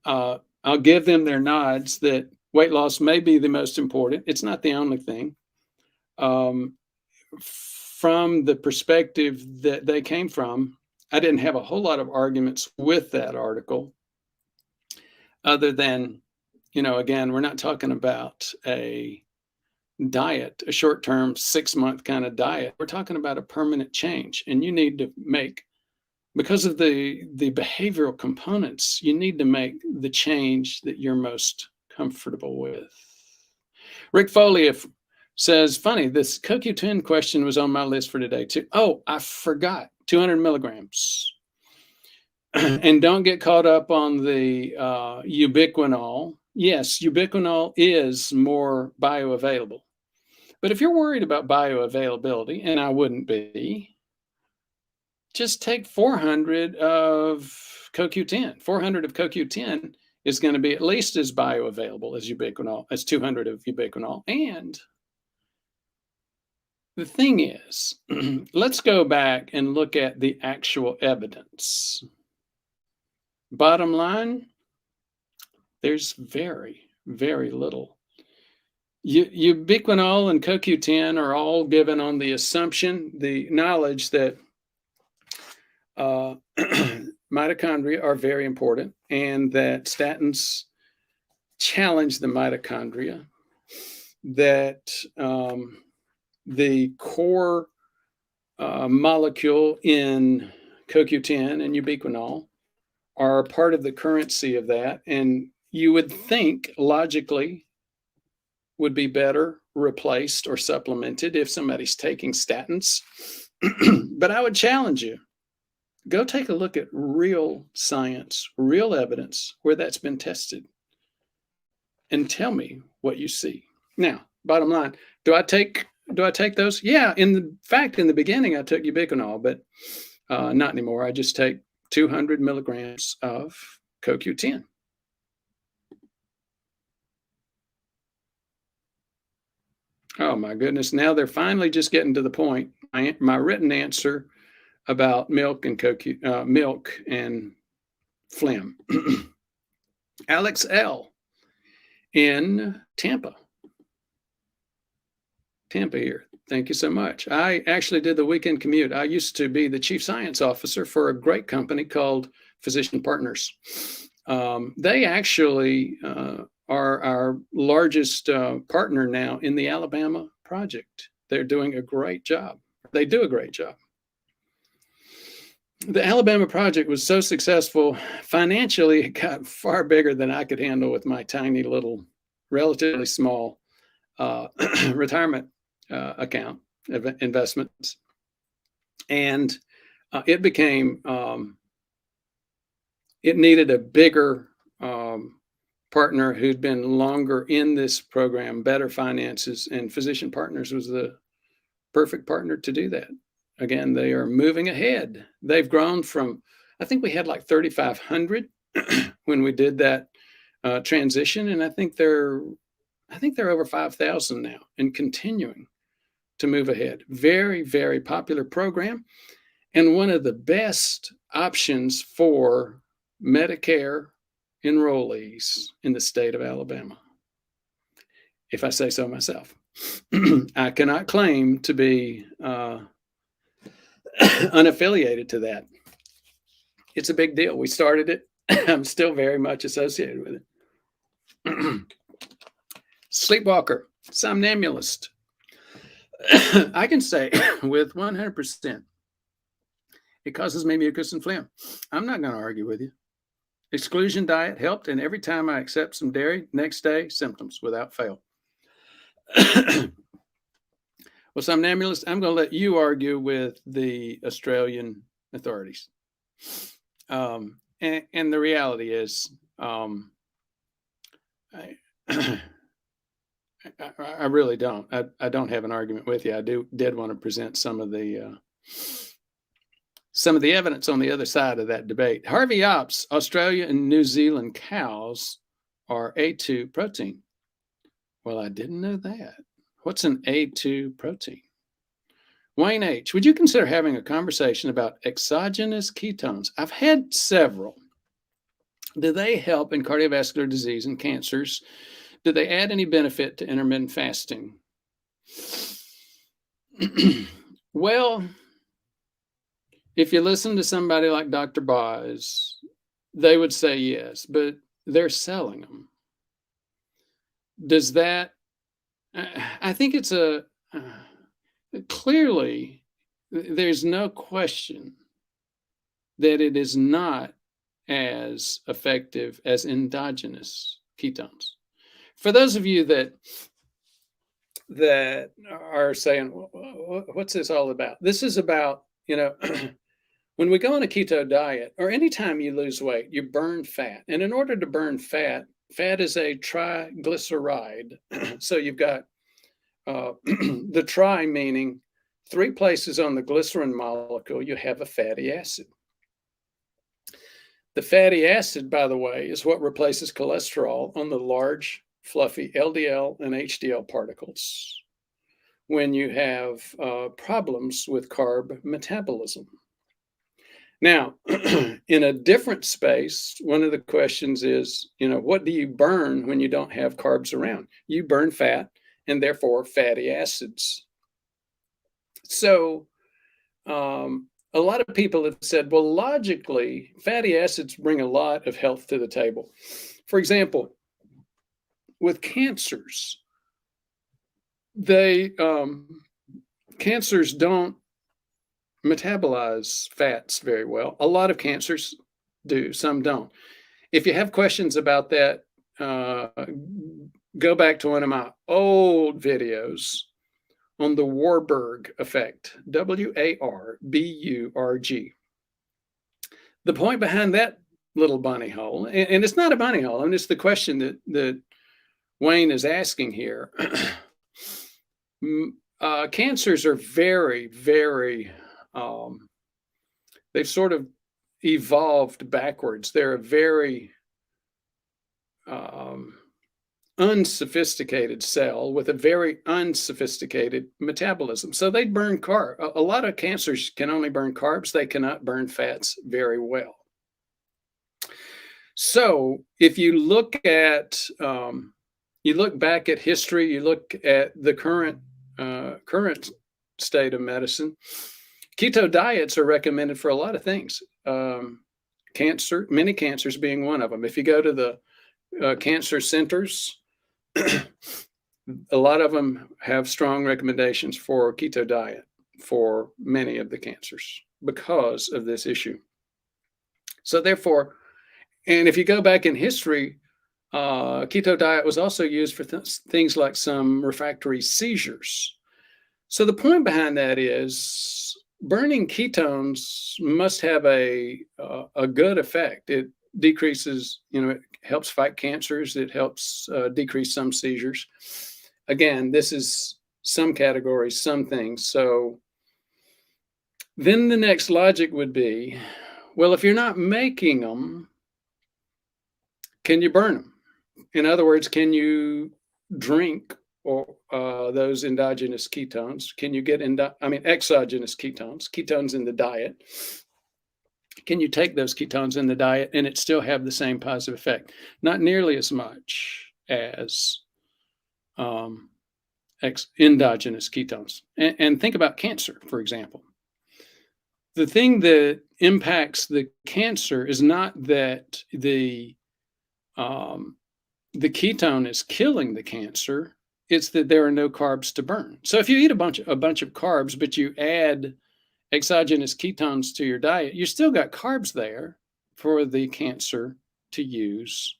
I'll give them their nods that Weight loss may be the most important. It's not the only thing. From the perspective that they came from, I didn't have a whole lot of arguments with that article, other than, again, we're not talking about a diet, a short-term 6-month kind of diet. We're talking about a permanent change, and you need to make, because of the behavioral components, you need to make the change that you're most comfortable with. Rick Foley says, funny, this CoQ10 question was on my list for today too. Oh, I forgot, 200 milligrams. And don't get caught up on the ubiquinol. Yes, ubiquinol is more bioavailable. But if you're worried about bioavailability, and I wouldn't be, just take 400 of CoQ10. 400 of CoQ10 is going to be at least as bioavailable as ubiquinol, as 200 of ubiquinol. And the thing is, let's go back and look at the actual evidence. Bottom line, there's very, very little. Ubiquinol and CoQ10 are all given on the assumption, the knowledge that mitochondria are very important and that statins challenge the mitochondria, that the core molecule in CoQ10 and ubiquinol are part of the currency of that, and you would think logically would be better replaced or supplemented if somebody's taking statins. But I would challenge you, go take a look at real science, real evidence where that's been tested, and tell me what you see. Now, bottom line, do I take those? Yeah, in fact, in the beginning, I took ubiquinol, but not anymore. I just take 200 milligrams of CoQ10. Oh my goodness, now they're finally just getting to the point. My written answer about milk and milk and phlegm. Alex L. in Tampa here. Thank you so much. I actually did the weekend commute. I used to be the chief science officer for a great company called Physician Partners. They actually are our largest partner now in the Alabama project. They're doing a great job. They do a great job. The Alabama project was so successful financially, it got far bigger than I could handle with my tiny little, relatively small retirement account investments. And it became, it needed a bigger partner who'd been longer in this program, better finances, and Physician Partners was the perfect partner to do that. Again, they are moving ahead. They've grown from, I think we had like 3,500 when we did that transition, and I think they're over 5,000 now and continuing to move ahead. Very, very popular program, and one of the best options for Medicare enrollees in the state of Alabama, if I say so myself. I cannot claim to be unaffiliated to that. It's a big deal. We started it. I'm still very much associated with it. Sleepwalker, somnambulist. I can say with 100%, it causes me mucus and phlegm. I'm not going to argue with you. Exclusion diet helped, and every time I accept some dairy, next day, symptoms without fail. Well, somnambulist, I'm going to let you argue with the Australian authorities. And the reality is, I really don't. I don't have an argument with you. I did want to present some of the evidence on the other side of that debate. Harvey Ops, Australia and New Zealand cows are A2 protein. Well, I didn't know that. What's an A2 protein? Wayne H., would you consider having a conversation about exogenous ketones? I've had several. Do they help in cardiovascular disease and cancers? Do they add any benefit to intermittent fasting? Well, if you listen to somebody like Dr. Boz, they would say yes, but they're selling them. Does that, I think it's clearly, there's no question that it is not as effective as endogenous ketones. For those of you that are saying, what's this all about? This is about, when we go on a keto diet, or anytime you lose weight, you burn fat. And in order to burn fat is a triglyceride. So you've got the tri meaning 3 places on the glycerin molecule, you have a fatty acid. The fatty acid, by the way, is what replaces cholesterol on the large, fluffy LDL and HDL particles when you have problems with carb metabolism. Now, in a different space, one of the questions is, what do you burn when you don't have carbs around? You burn fat and therefore fatty acids. So a lot of people have said, well, logically, fatty acids bring a lot of health to the table. For example, with cancers, cancers don't metabolize fats very well. A lot of cancers do, some don't. If you have questions about that, go back to one of my old videos on the Warburg effect, Warburg. The point behind that little bunny hole, and it's not a bunny hole, and it's the question that Wayne is asking here. Cancers are very, very, they've sort of evolved backwards. They're a very unsophisticated cell with a very unsophisticated metabolism. So they burn carbs. A lot of cancers can only burn carbs. They cannot burn fats very well. So if you look at, you look back at history, you look at the current state of medicine, keto diets are recommended for a lot of things. Many cancers being one of them. If you go to the cancer centers, a lot of them have strong recommendations for keto diet for many of the cancers because of this issue. So therefore, and if you go back in history, keto diet was also used for things like some refractory seizures. So the point behind that is burning ketones must have a good effect. It decreases, it helps fight cancers. It helps decrease some seizures. Again, this is some categories, some things. So then the next logic would be, well, if you're not making them, can you burn them? In other words, can you drink or those endogenous ketones? Can you get exogenous ketones in the diet? Can you take those ketones in the diet and it still have the same positive effect? Not nearly as much as endogenous ketones. And think about cancer, for example. The thing that impacts the cancer is not that the ketone is killing the cancer. It's that there are no carbs to burn. So if you eat a bunch of carbs, but you add exogenous ketones to your diet, you still got carbs there for the cancer to use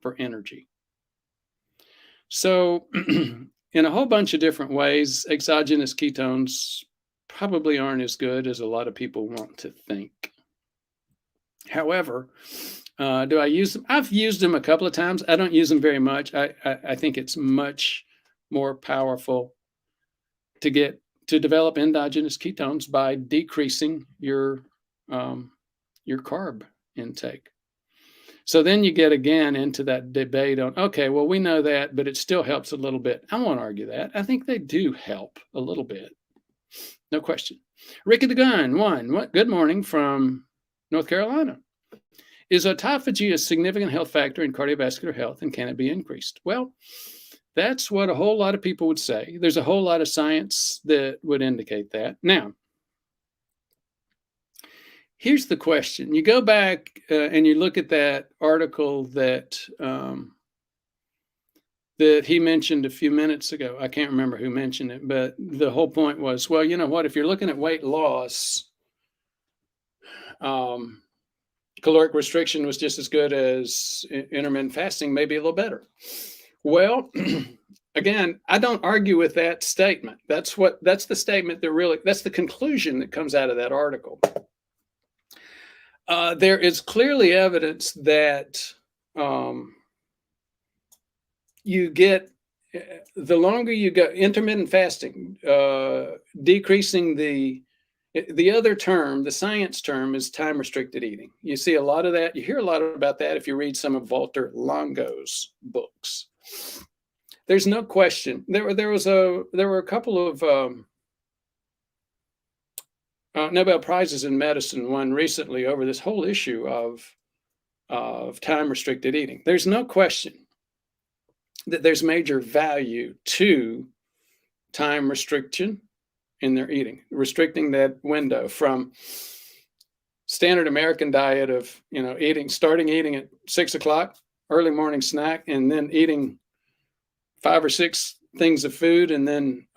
for energy. So in a whole bunch of different ways, exogenous ketones probably aren't as good as a lot of people want to think. However, do I use them? I've used them a couple of times. I don't use them very much. I think it's much more powerful to develop endogenous ketones by decreasing your carb intake. So then you get again into that debate on, okay, well, we know that, but it still helps a little bit. I won't argue that. I think they do help a little bit. No question. Ricky the Gun, good morning from North Carolina. Is autophagy a significant health factor in cardiovascular health, and can it be increased? Well, that's what a whole lot of people would say. There's a whole lot of science that would indicate that. Now, here's the question. You go back and you look at that article that that he mentioned a few minutes ago. I can't remember who mentioned it, but the whole point was, well, you know what? If you're looking at weight loss, caloric restriction was just as good as intermittent fasting, maybe a little better. Well, again, I don't argue with that statement. That's the statement that really, that's the conclusion that comes out of that article. There is clearly evidence that you get, the longer you go, intermittent fasting, decreasing the other term, the science term, is time restricted eating. You see a lot of that. You hear a lot about that if you read some of Walter Longo's books. There's no question. There were a couple of Nobel Prizes in medicine won recently over this whole issue of time restricted eating. There's no question that there's major value to time restriction in their eating, restricting that window from standard American diet of, starting eating at 6 o'clock, early morning snack, and then eating 5 or 6 things of food, and then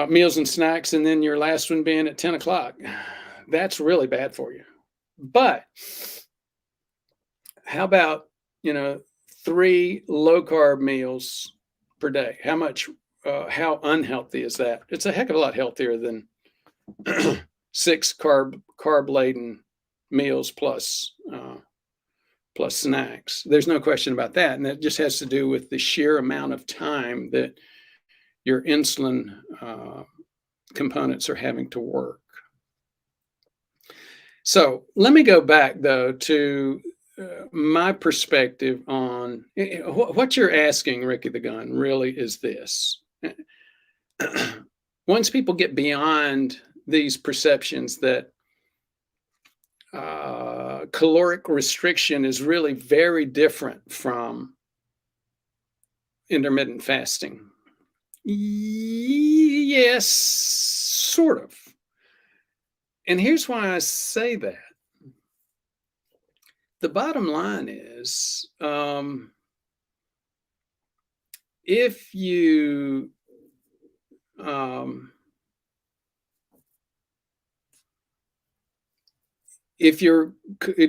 meals and snacks, and then your last one being at 10 o'clock. That's really bad for you. But how about, 3 low carb meals per day? How unhealthy is that? It's a heck of a lot healthier than 6 carb laden meals plus snacks. There's no question about that. And that just has to do with the sheer amount of time that your insulin components are having to work. So let me go back, though, to my perspective on what you're asking, Ricky the Gun, really is this. Once people get beyond these perceptions that caloric restriction is really very different from intermittent fasting. Yes, sort of. And here's why I say that. The bottom line is, if you if you're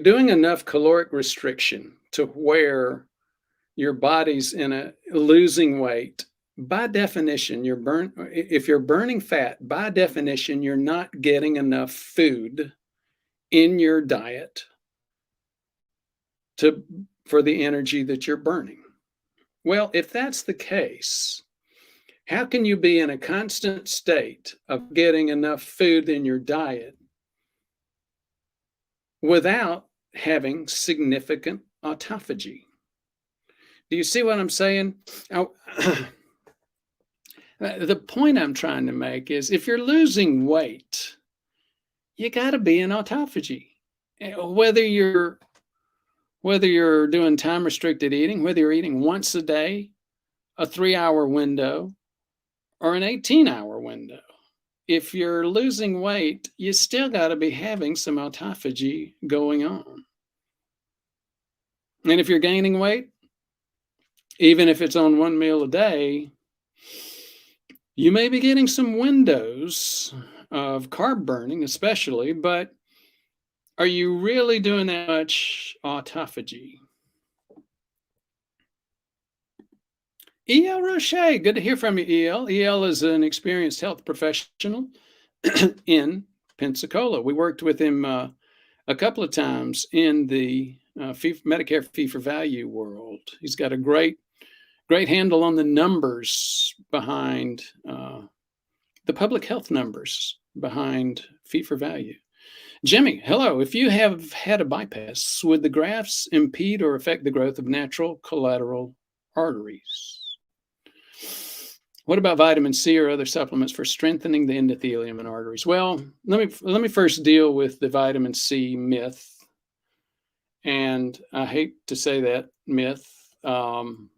doing enough caloric restriction to where your body's losing weight, by definition, if you're burning fat, by definition, you're not getting enough food in your diet for the energy that you're burning. Well, if that's the case, how can you be in a constant state of getting enough food in your diet without having significant autophagy? Do you see what I'm saying? The point I'm trying to make is, if you're losing weight, you got to be in autophagy. Whether you're doing time restricted eating, whether you're eating once a day, a 3-hour window, or an 18-hour window. If you're losing weight, you still got to be having some autophagy going on. And if you're gaining weight, even if it's on 1 meal a day, you may be getting some windows of carb burning, especially, but are you really doing that much autophagy? E.L. Roche, good to hear from you, E.L. E.L. is an experienced health professional in Pensacola. We worked with him a couple of times in the Medicare fee-for-value world. He's got a great handle on the numbers behind the public health numbers behind fee-for-value. Jimmy, hello. If you have had a bypass, would the grafts impede or affect the growth of natural collateral arteries? What about vitamin C or other supplements for strengthening the endothelium and arteries? Well, let me first deal with the vitamin C myth. And I hate to say that myth. I'm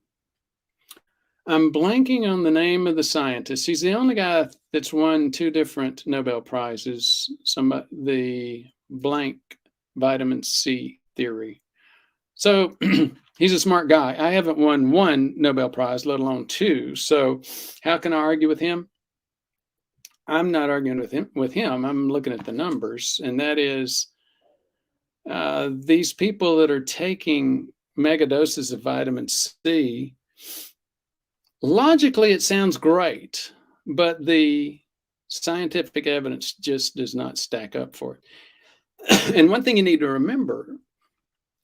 blanking on the name of the scientist. He's the only guy that's won 2 different Nobel Prizes. The blank vitamin C theory. So he's a smart guy. I haven't won 1 Nobel Prize, let alone 2. So how can I argue with him? I'm not arguing with him. I'm looking at the numbers, and that is these people that are taking mega doses of vitamin C. Logically, it sounds great, but the scientific evidence just does not stack up for it. And one thing you need to remember,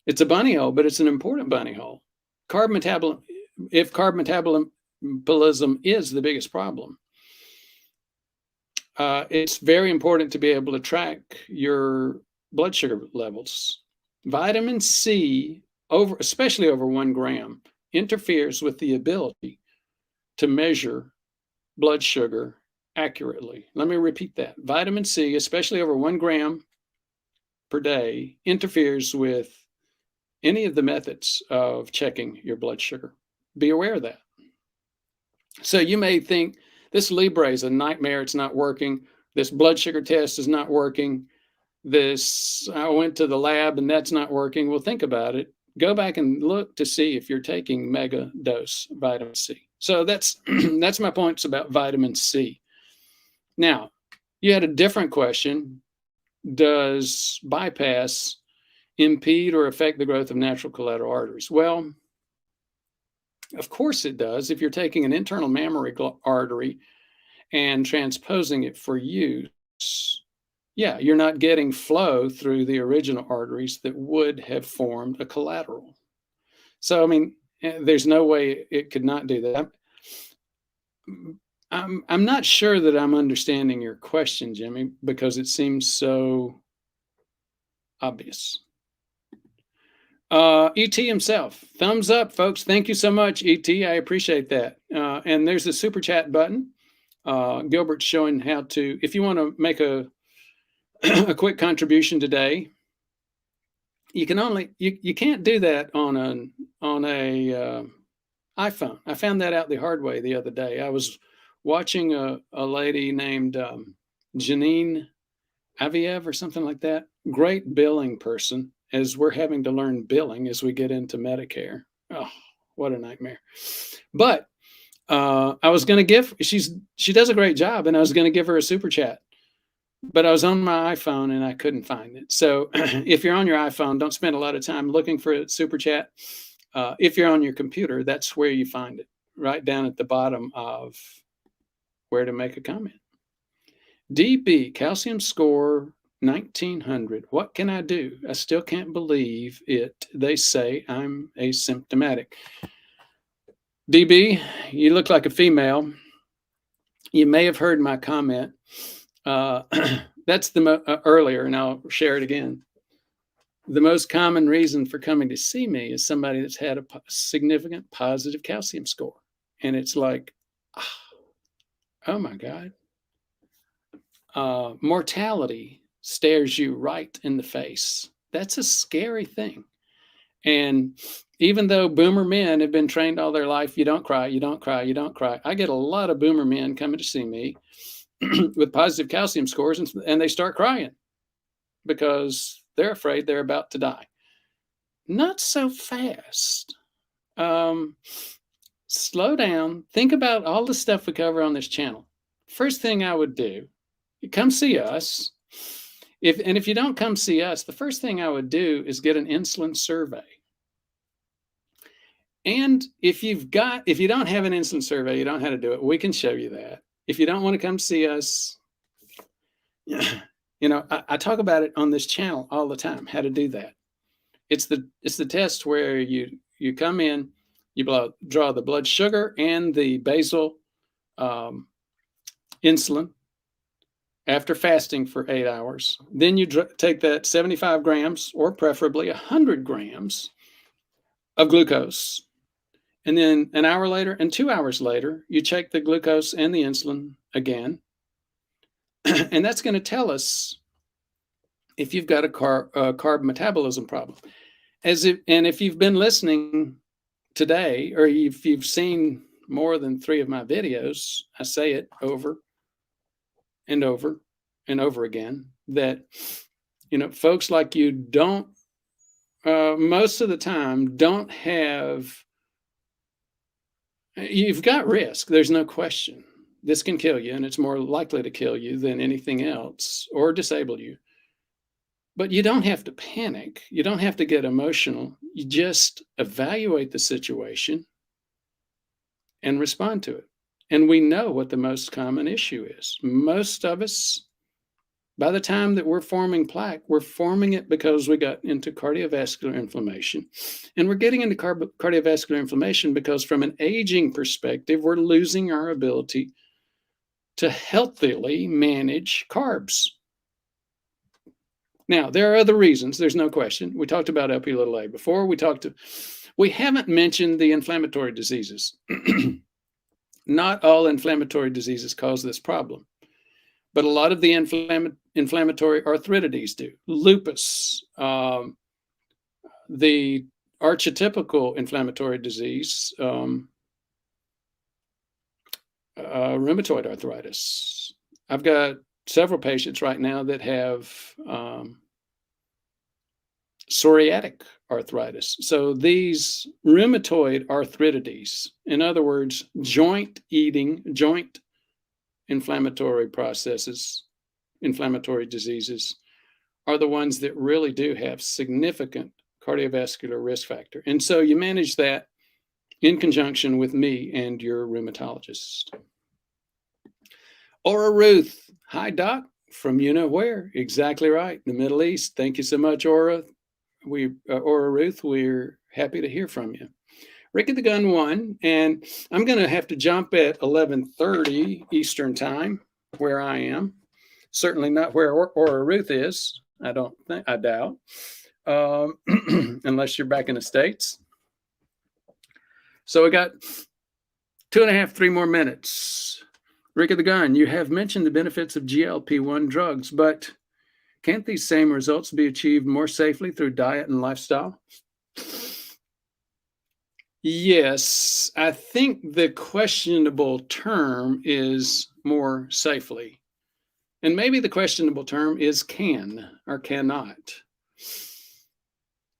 it's a bunny hole, but it's an important bunny hole. If carb metabolism is the biggest problem, it's very important to be able to track your blood sugar levels. Vitamin C, especially over 1 gram, interferes with the ability to measure blood sugar accurately. Let me repeat that. Vitamin C, especially over 1 gram per day, interferes with any of the methods of checking your blood sugar. Be aware of that. So you may think this Libre is a nightmare. It's not working. This blood sugar test is not working. I went to the lab and that's not working. Well, think about it. Go back and look to see if you're taking mega dose vitamin C. So that's my points about vitamin C. Now, you had a different question. Does bypass impede or affect the growth of natural collateral arteries? Well, of course it does. If you're taking an internal mammary artery and transposing it for use, yeah, you're not getting flow through the original arteries that would have formed a collateral. So, I mean, there's no way it could not do that. I'm not sure that I'm understanding your question, Jimmy, because it seems so obvious. ET himself, thumbs up, folks. Thank you so much, ET. I appreciate that. And there's a super chat button. Gilbert's showing how to, if you want to make a quick contribution today, you can't do that on a iPhone. I found that out the hard way the other day. I was watching a lady named Janine Aviev or something like that. Great billing person, as we're having to learn billing as we get into Medicare. Oh, what a nightmare. But I was going to she does a great job, and I was going to give her a super chat. But I was on my iPhone and I couldn't find it. So if you're on your iPhone, don't spend a lot of time looking for a super chat. If you're on your computer, that's where you find it, right down at the bottom of where to make a comment. DB, calcium score 1900. What can I do? I still can't believe it. They say I'm asymptomatic. DB, you look like a female. You may have heard my comment. That's earlier, and I'll share it again. The most common reason for coming to see me is somebody that's had a significant positive calcium score. And it's like, oh my God. Mortality stares you right in the face. That's a scary thing. And even though boomer men have been trained all their life, you don't cry, you don't cry, you don't cry. I get a lot of boomer men coming to see me with positive calcium scores, and they start crying because they're afraid they're about to die. Not so fast. Slow down. Think about all the stuff we cover on this channel. First thing I would do, come see us. If you don't come see us, the first thing I would do is get an insulin survey. And if you don't have an insulin survey, you don't know how to do it, we can show you that. If you don't want to come see us, I talk about it on this channel all the time, how to do that. It's the test where you come in, you draw the blood sugar and the basal insulin after fasting for 8 hours. Then you take that 75 grams or preferably 100 grams of glucose, And then an hour later and 2 hours later, you check the glucose and the insulin again. And that's going to tell us if you've got a carb metabolism problem. And if you've been listening today, or if you've seen more than 3 of my videos, I say it over and over and over again that, folks like you don't, most of the time, don't have, you've got risk. There's no question. This can kill you, and it's more likely to kill you than anything else or disable you. But you don't have to panic. You don't have to get emotional. You just evaluate the situation and respond to it. And we know what the most common issue is. Most of us, by the time that we're forming plaque, we're forming it because we got into cardiovascular inflammation. And we're getting into cardiovascular inflammation because from an aging perspective, we're losing our ability to healthily manage carbs. Now, there are other reasons. There's no question. We talked about Lp(a) before. We haven't mentioned the inflammatory diseases. Not all inflammatory diseases cause this problem, but a lot of the inflammatory arthritides do. Lupus, the archetypical inflammatory disease, rheumatoid arthritis. I've got several patients right now that have psoriatic arthritis. So these rheumatoid arthritides, in other words, joint inflammatory processes, inflammatory diseases, are the ones that really do have significant cardiovascular risk factor. And so you manage that in conjunction with me and your rheumatologist. Aura Ruth, hi doc, from you know where? Exactly right, the Middle East. Thank you so much, Aura. Aura Ruth, we're happy to hear from you. Ricky the Gun 1, and I'm going to have to jump at 11:30 Eastern time, where I am. Certainly not where Aura Ruth is. I doubt, unless you're back in the States. So we got 2.5, 3 more minutes. Rick of the Gun, you have mentioned the benefits of GLP-1 drugs, but can't these same results be achieved more safely through diet and lifestyle? Yes, I think the questionable term is more safely. And maybe the questionable term is can or cannot.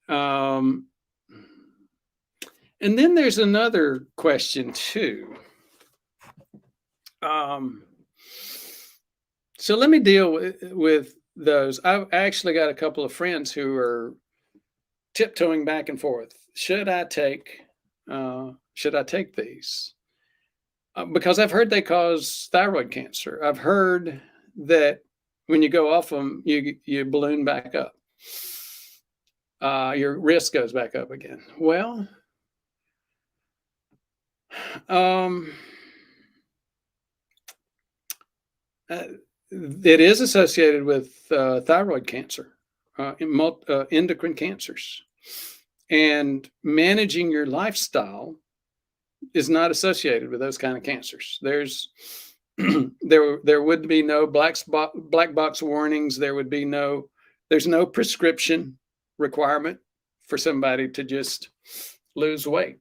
And then there's another question too. So let me deal with those. I've actually got a couple of friends who are tiptoeing back and forth. Should I take these? Because I've heard they cause thyroid cancer. I've heard that when you go off them, you balloon back up. Your risk goes back up again. Well, it is associated with thyroid cancer, endocrine cancers, and managing your lifestyle is not associated with those kind of cancers. There's there would be no black box warnings. There's no prescription requirement for somebody to just lose weight,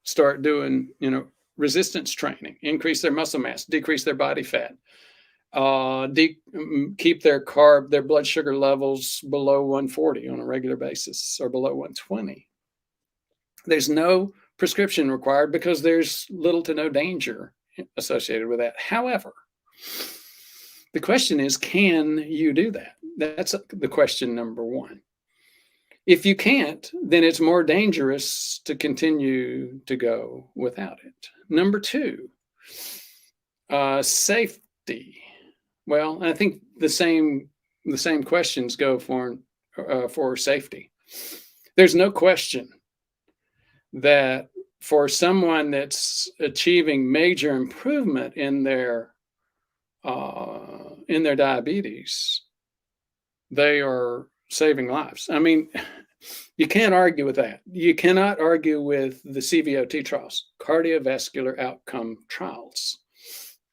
start doing resistance training, increase their muscle mass, decrease their body fat, keep their blood sugar levels below 140 on a regular basis or below 120. There's no prescription required because there's little to no danger associated with that. However, the question is, can you do that? That's the question number one. If you can't, then it's more dangerous to continue to go without it. Number two, safety. Well, I think the same questions go for safety. There's no question that for someone that's achieving major improvement in their diabetes, they are saving lives. I mean, You can't argue with that. You cannot argue with the CVOT trials, cardiovascular outcome trials.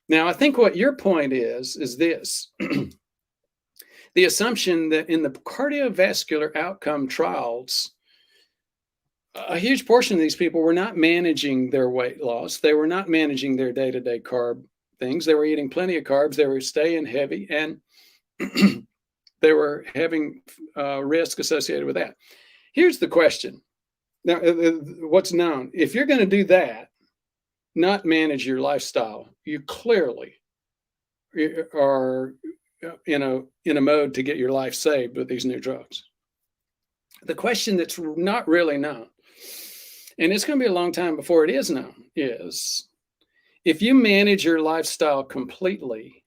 Now, I think what your point is this. The assumption that in the cardiovascular outcome trials, a huge portion of these people were not managing their weight loss. They were not managing their day-to-day carb things. They were eating plenty of carbs. They were staying heavy, and they were having risk associated with that. Here's the question. Now, what's known, if you're going to do that, not manage your lifestyle, you clearly are in a mode to get your life saved with these new drugs. The question that's not really known, and it's going to be a long time before it is known, is if you manage your lifestyle completely,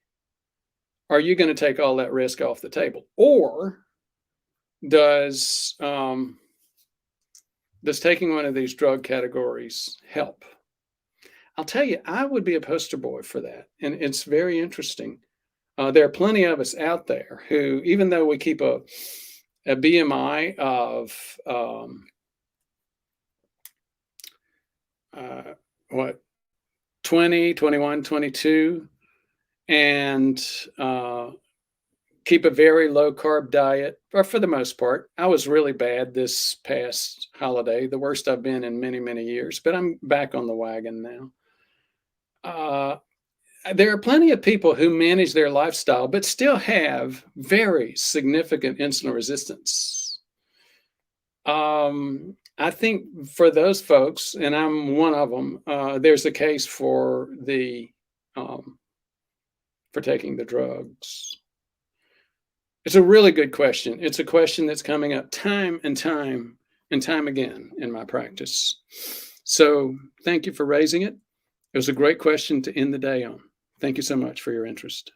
are you going to take all that risk off the table? Or does taking one of these drug categories help? I'll tell you, I would be a poster boy for that. And it's very interesting. There are plenty of us out there who, even though we keep a BMI of 20, 21, 22, and keep a very low carb diet, or for the most part. I was really bad this past holiday, the worst I've been in many, many years, but I'm back on the wagon now. There are plenty of people who manage their lifestyle, but still have very significant insulin resistance. I think for those folks, and I'm one of them, there's a case for taking the drugs. It's a really good question. It's a question that's coming up time and time again in my practice. So thank you for raising it. It was a great question to end the day on. Thank you so much for your interest.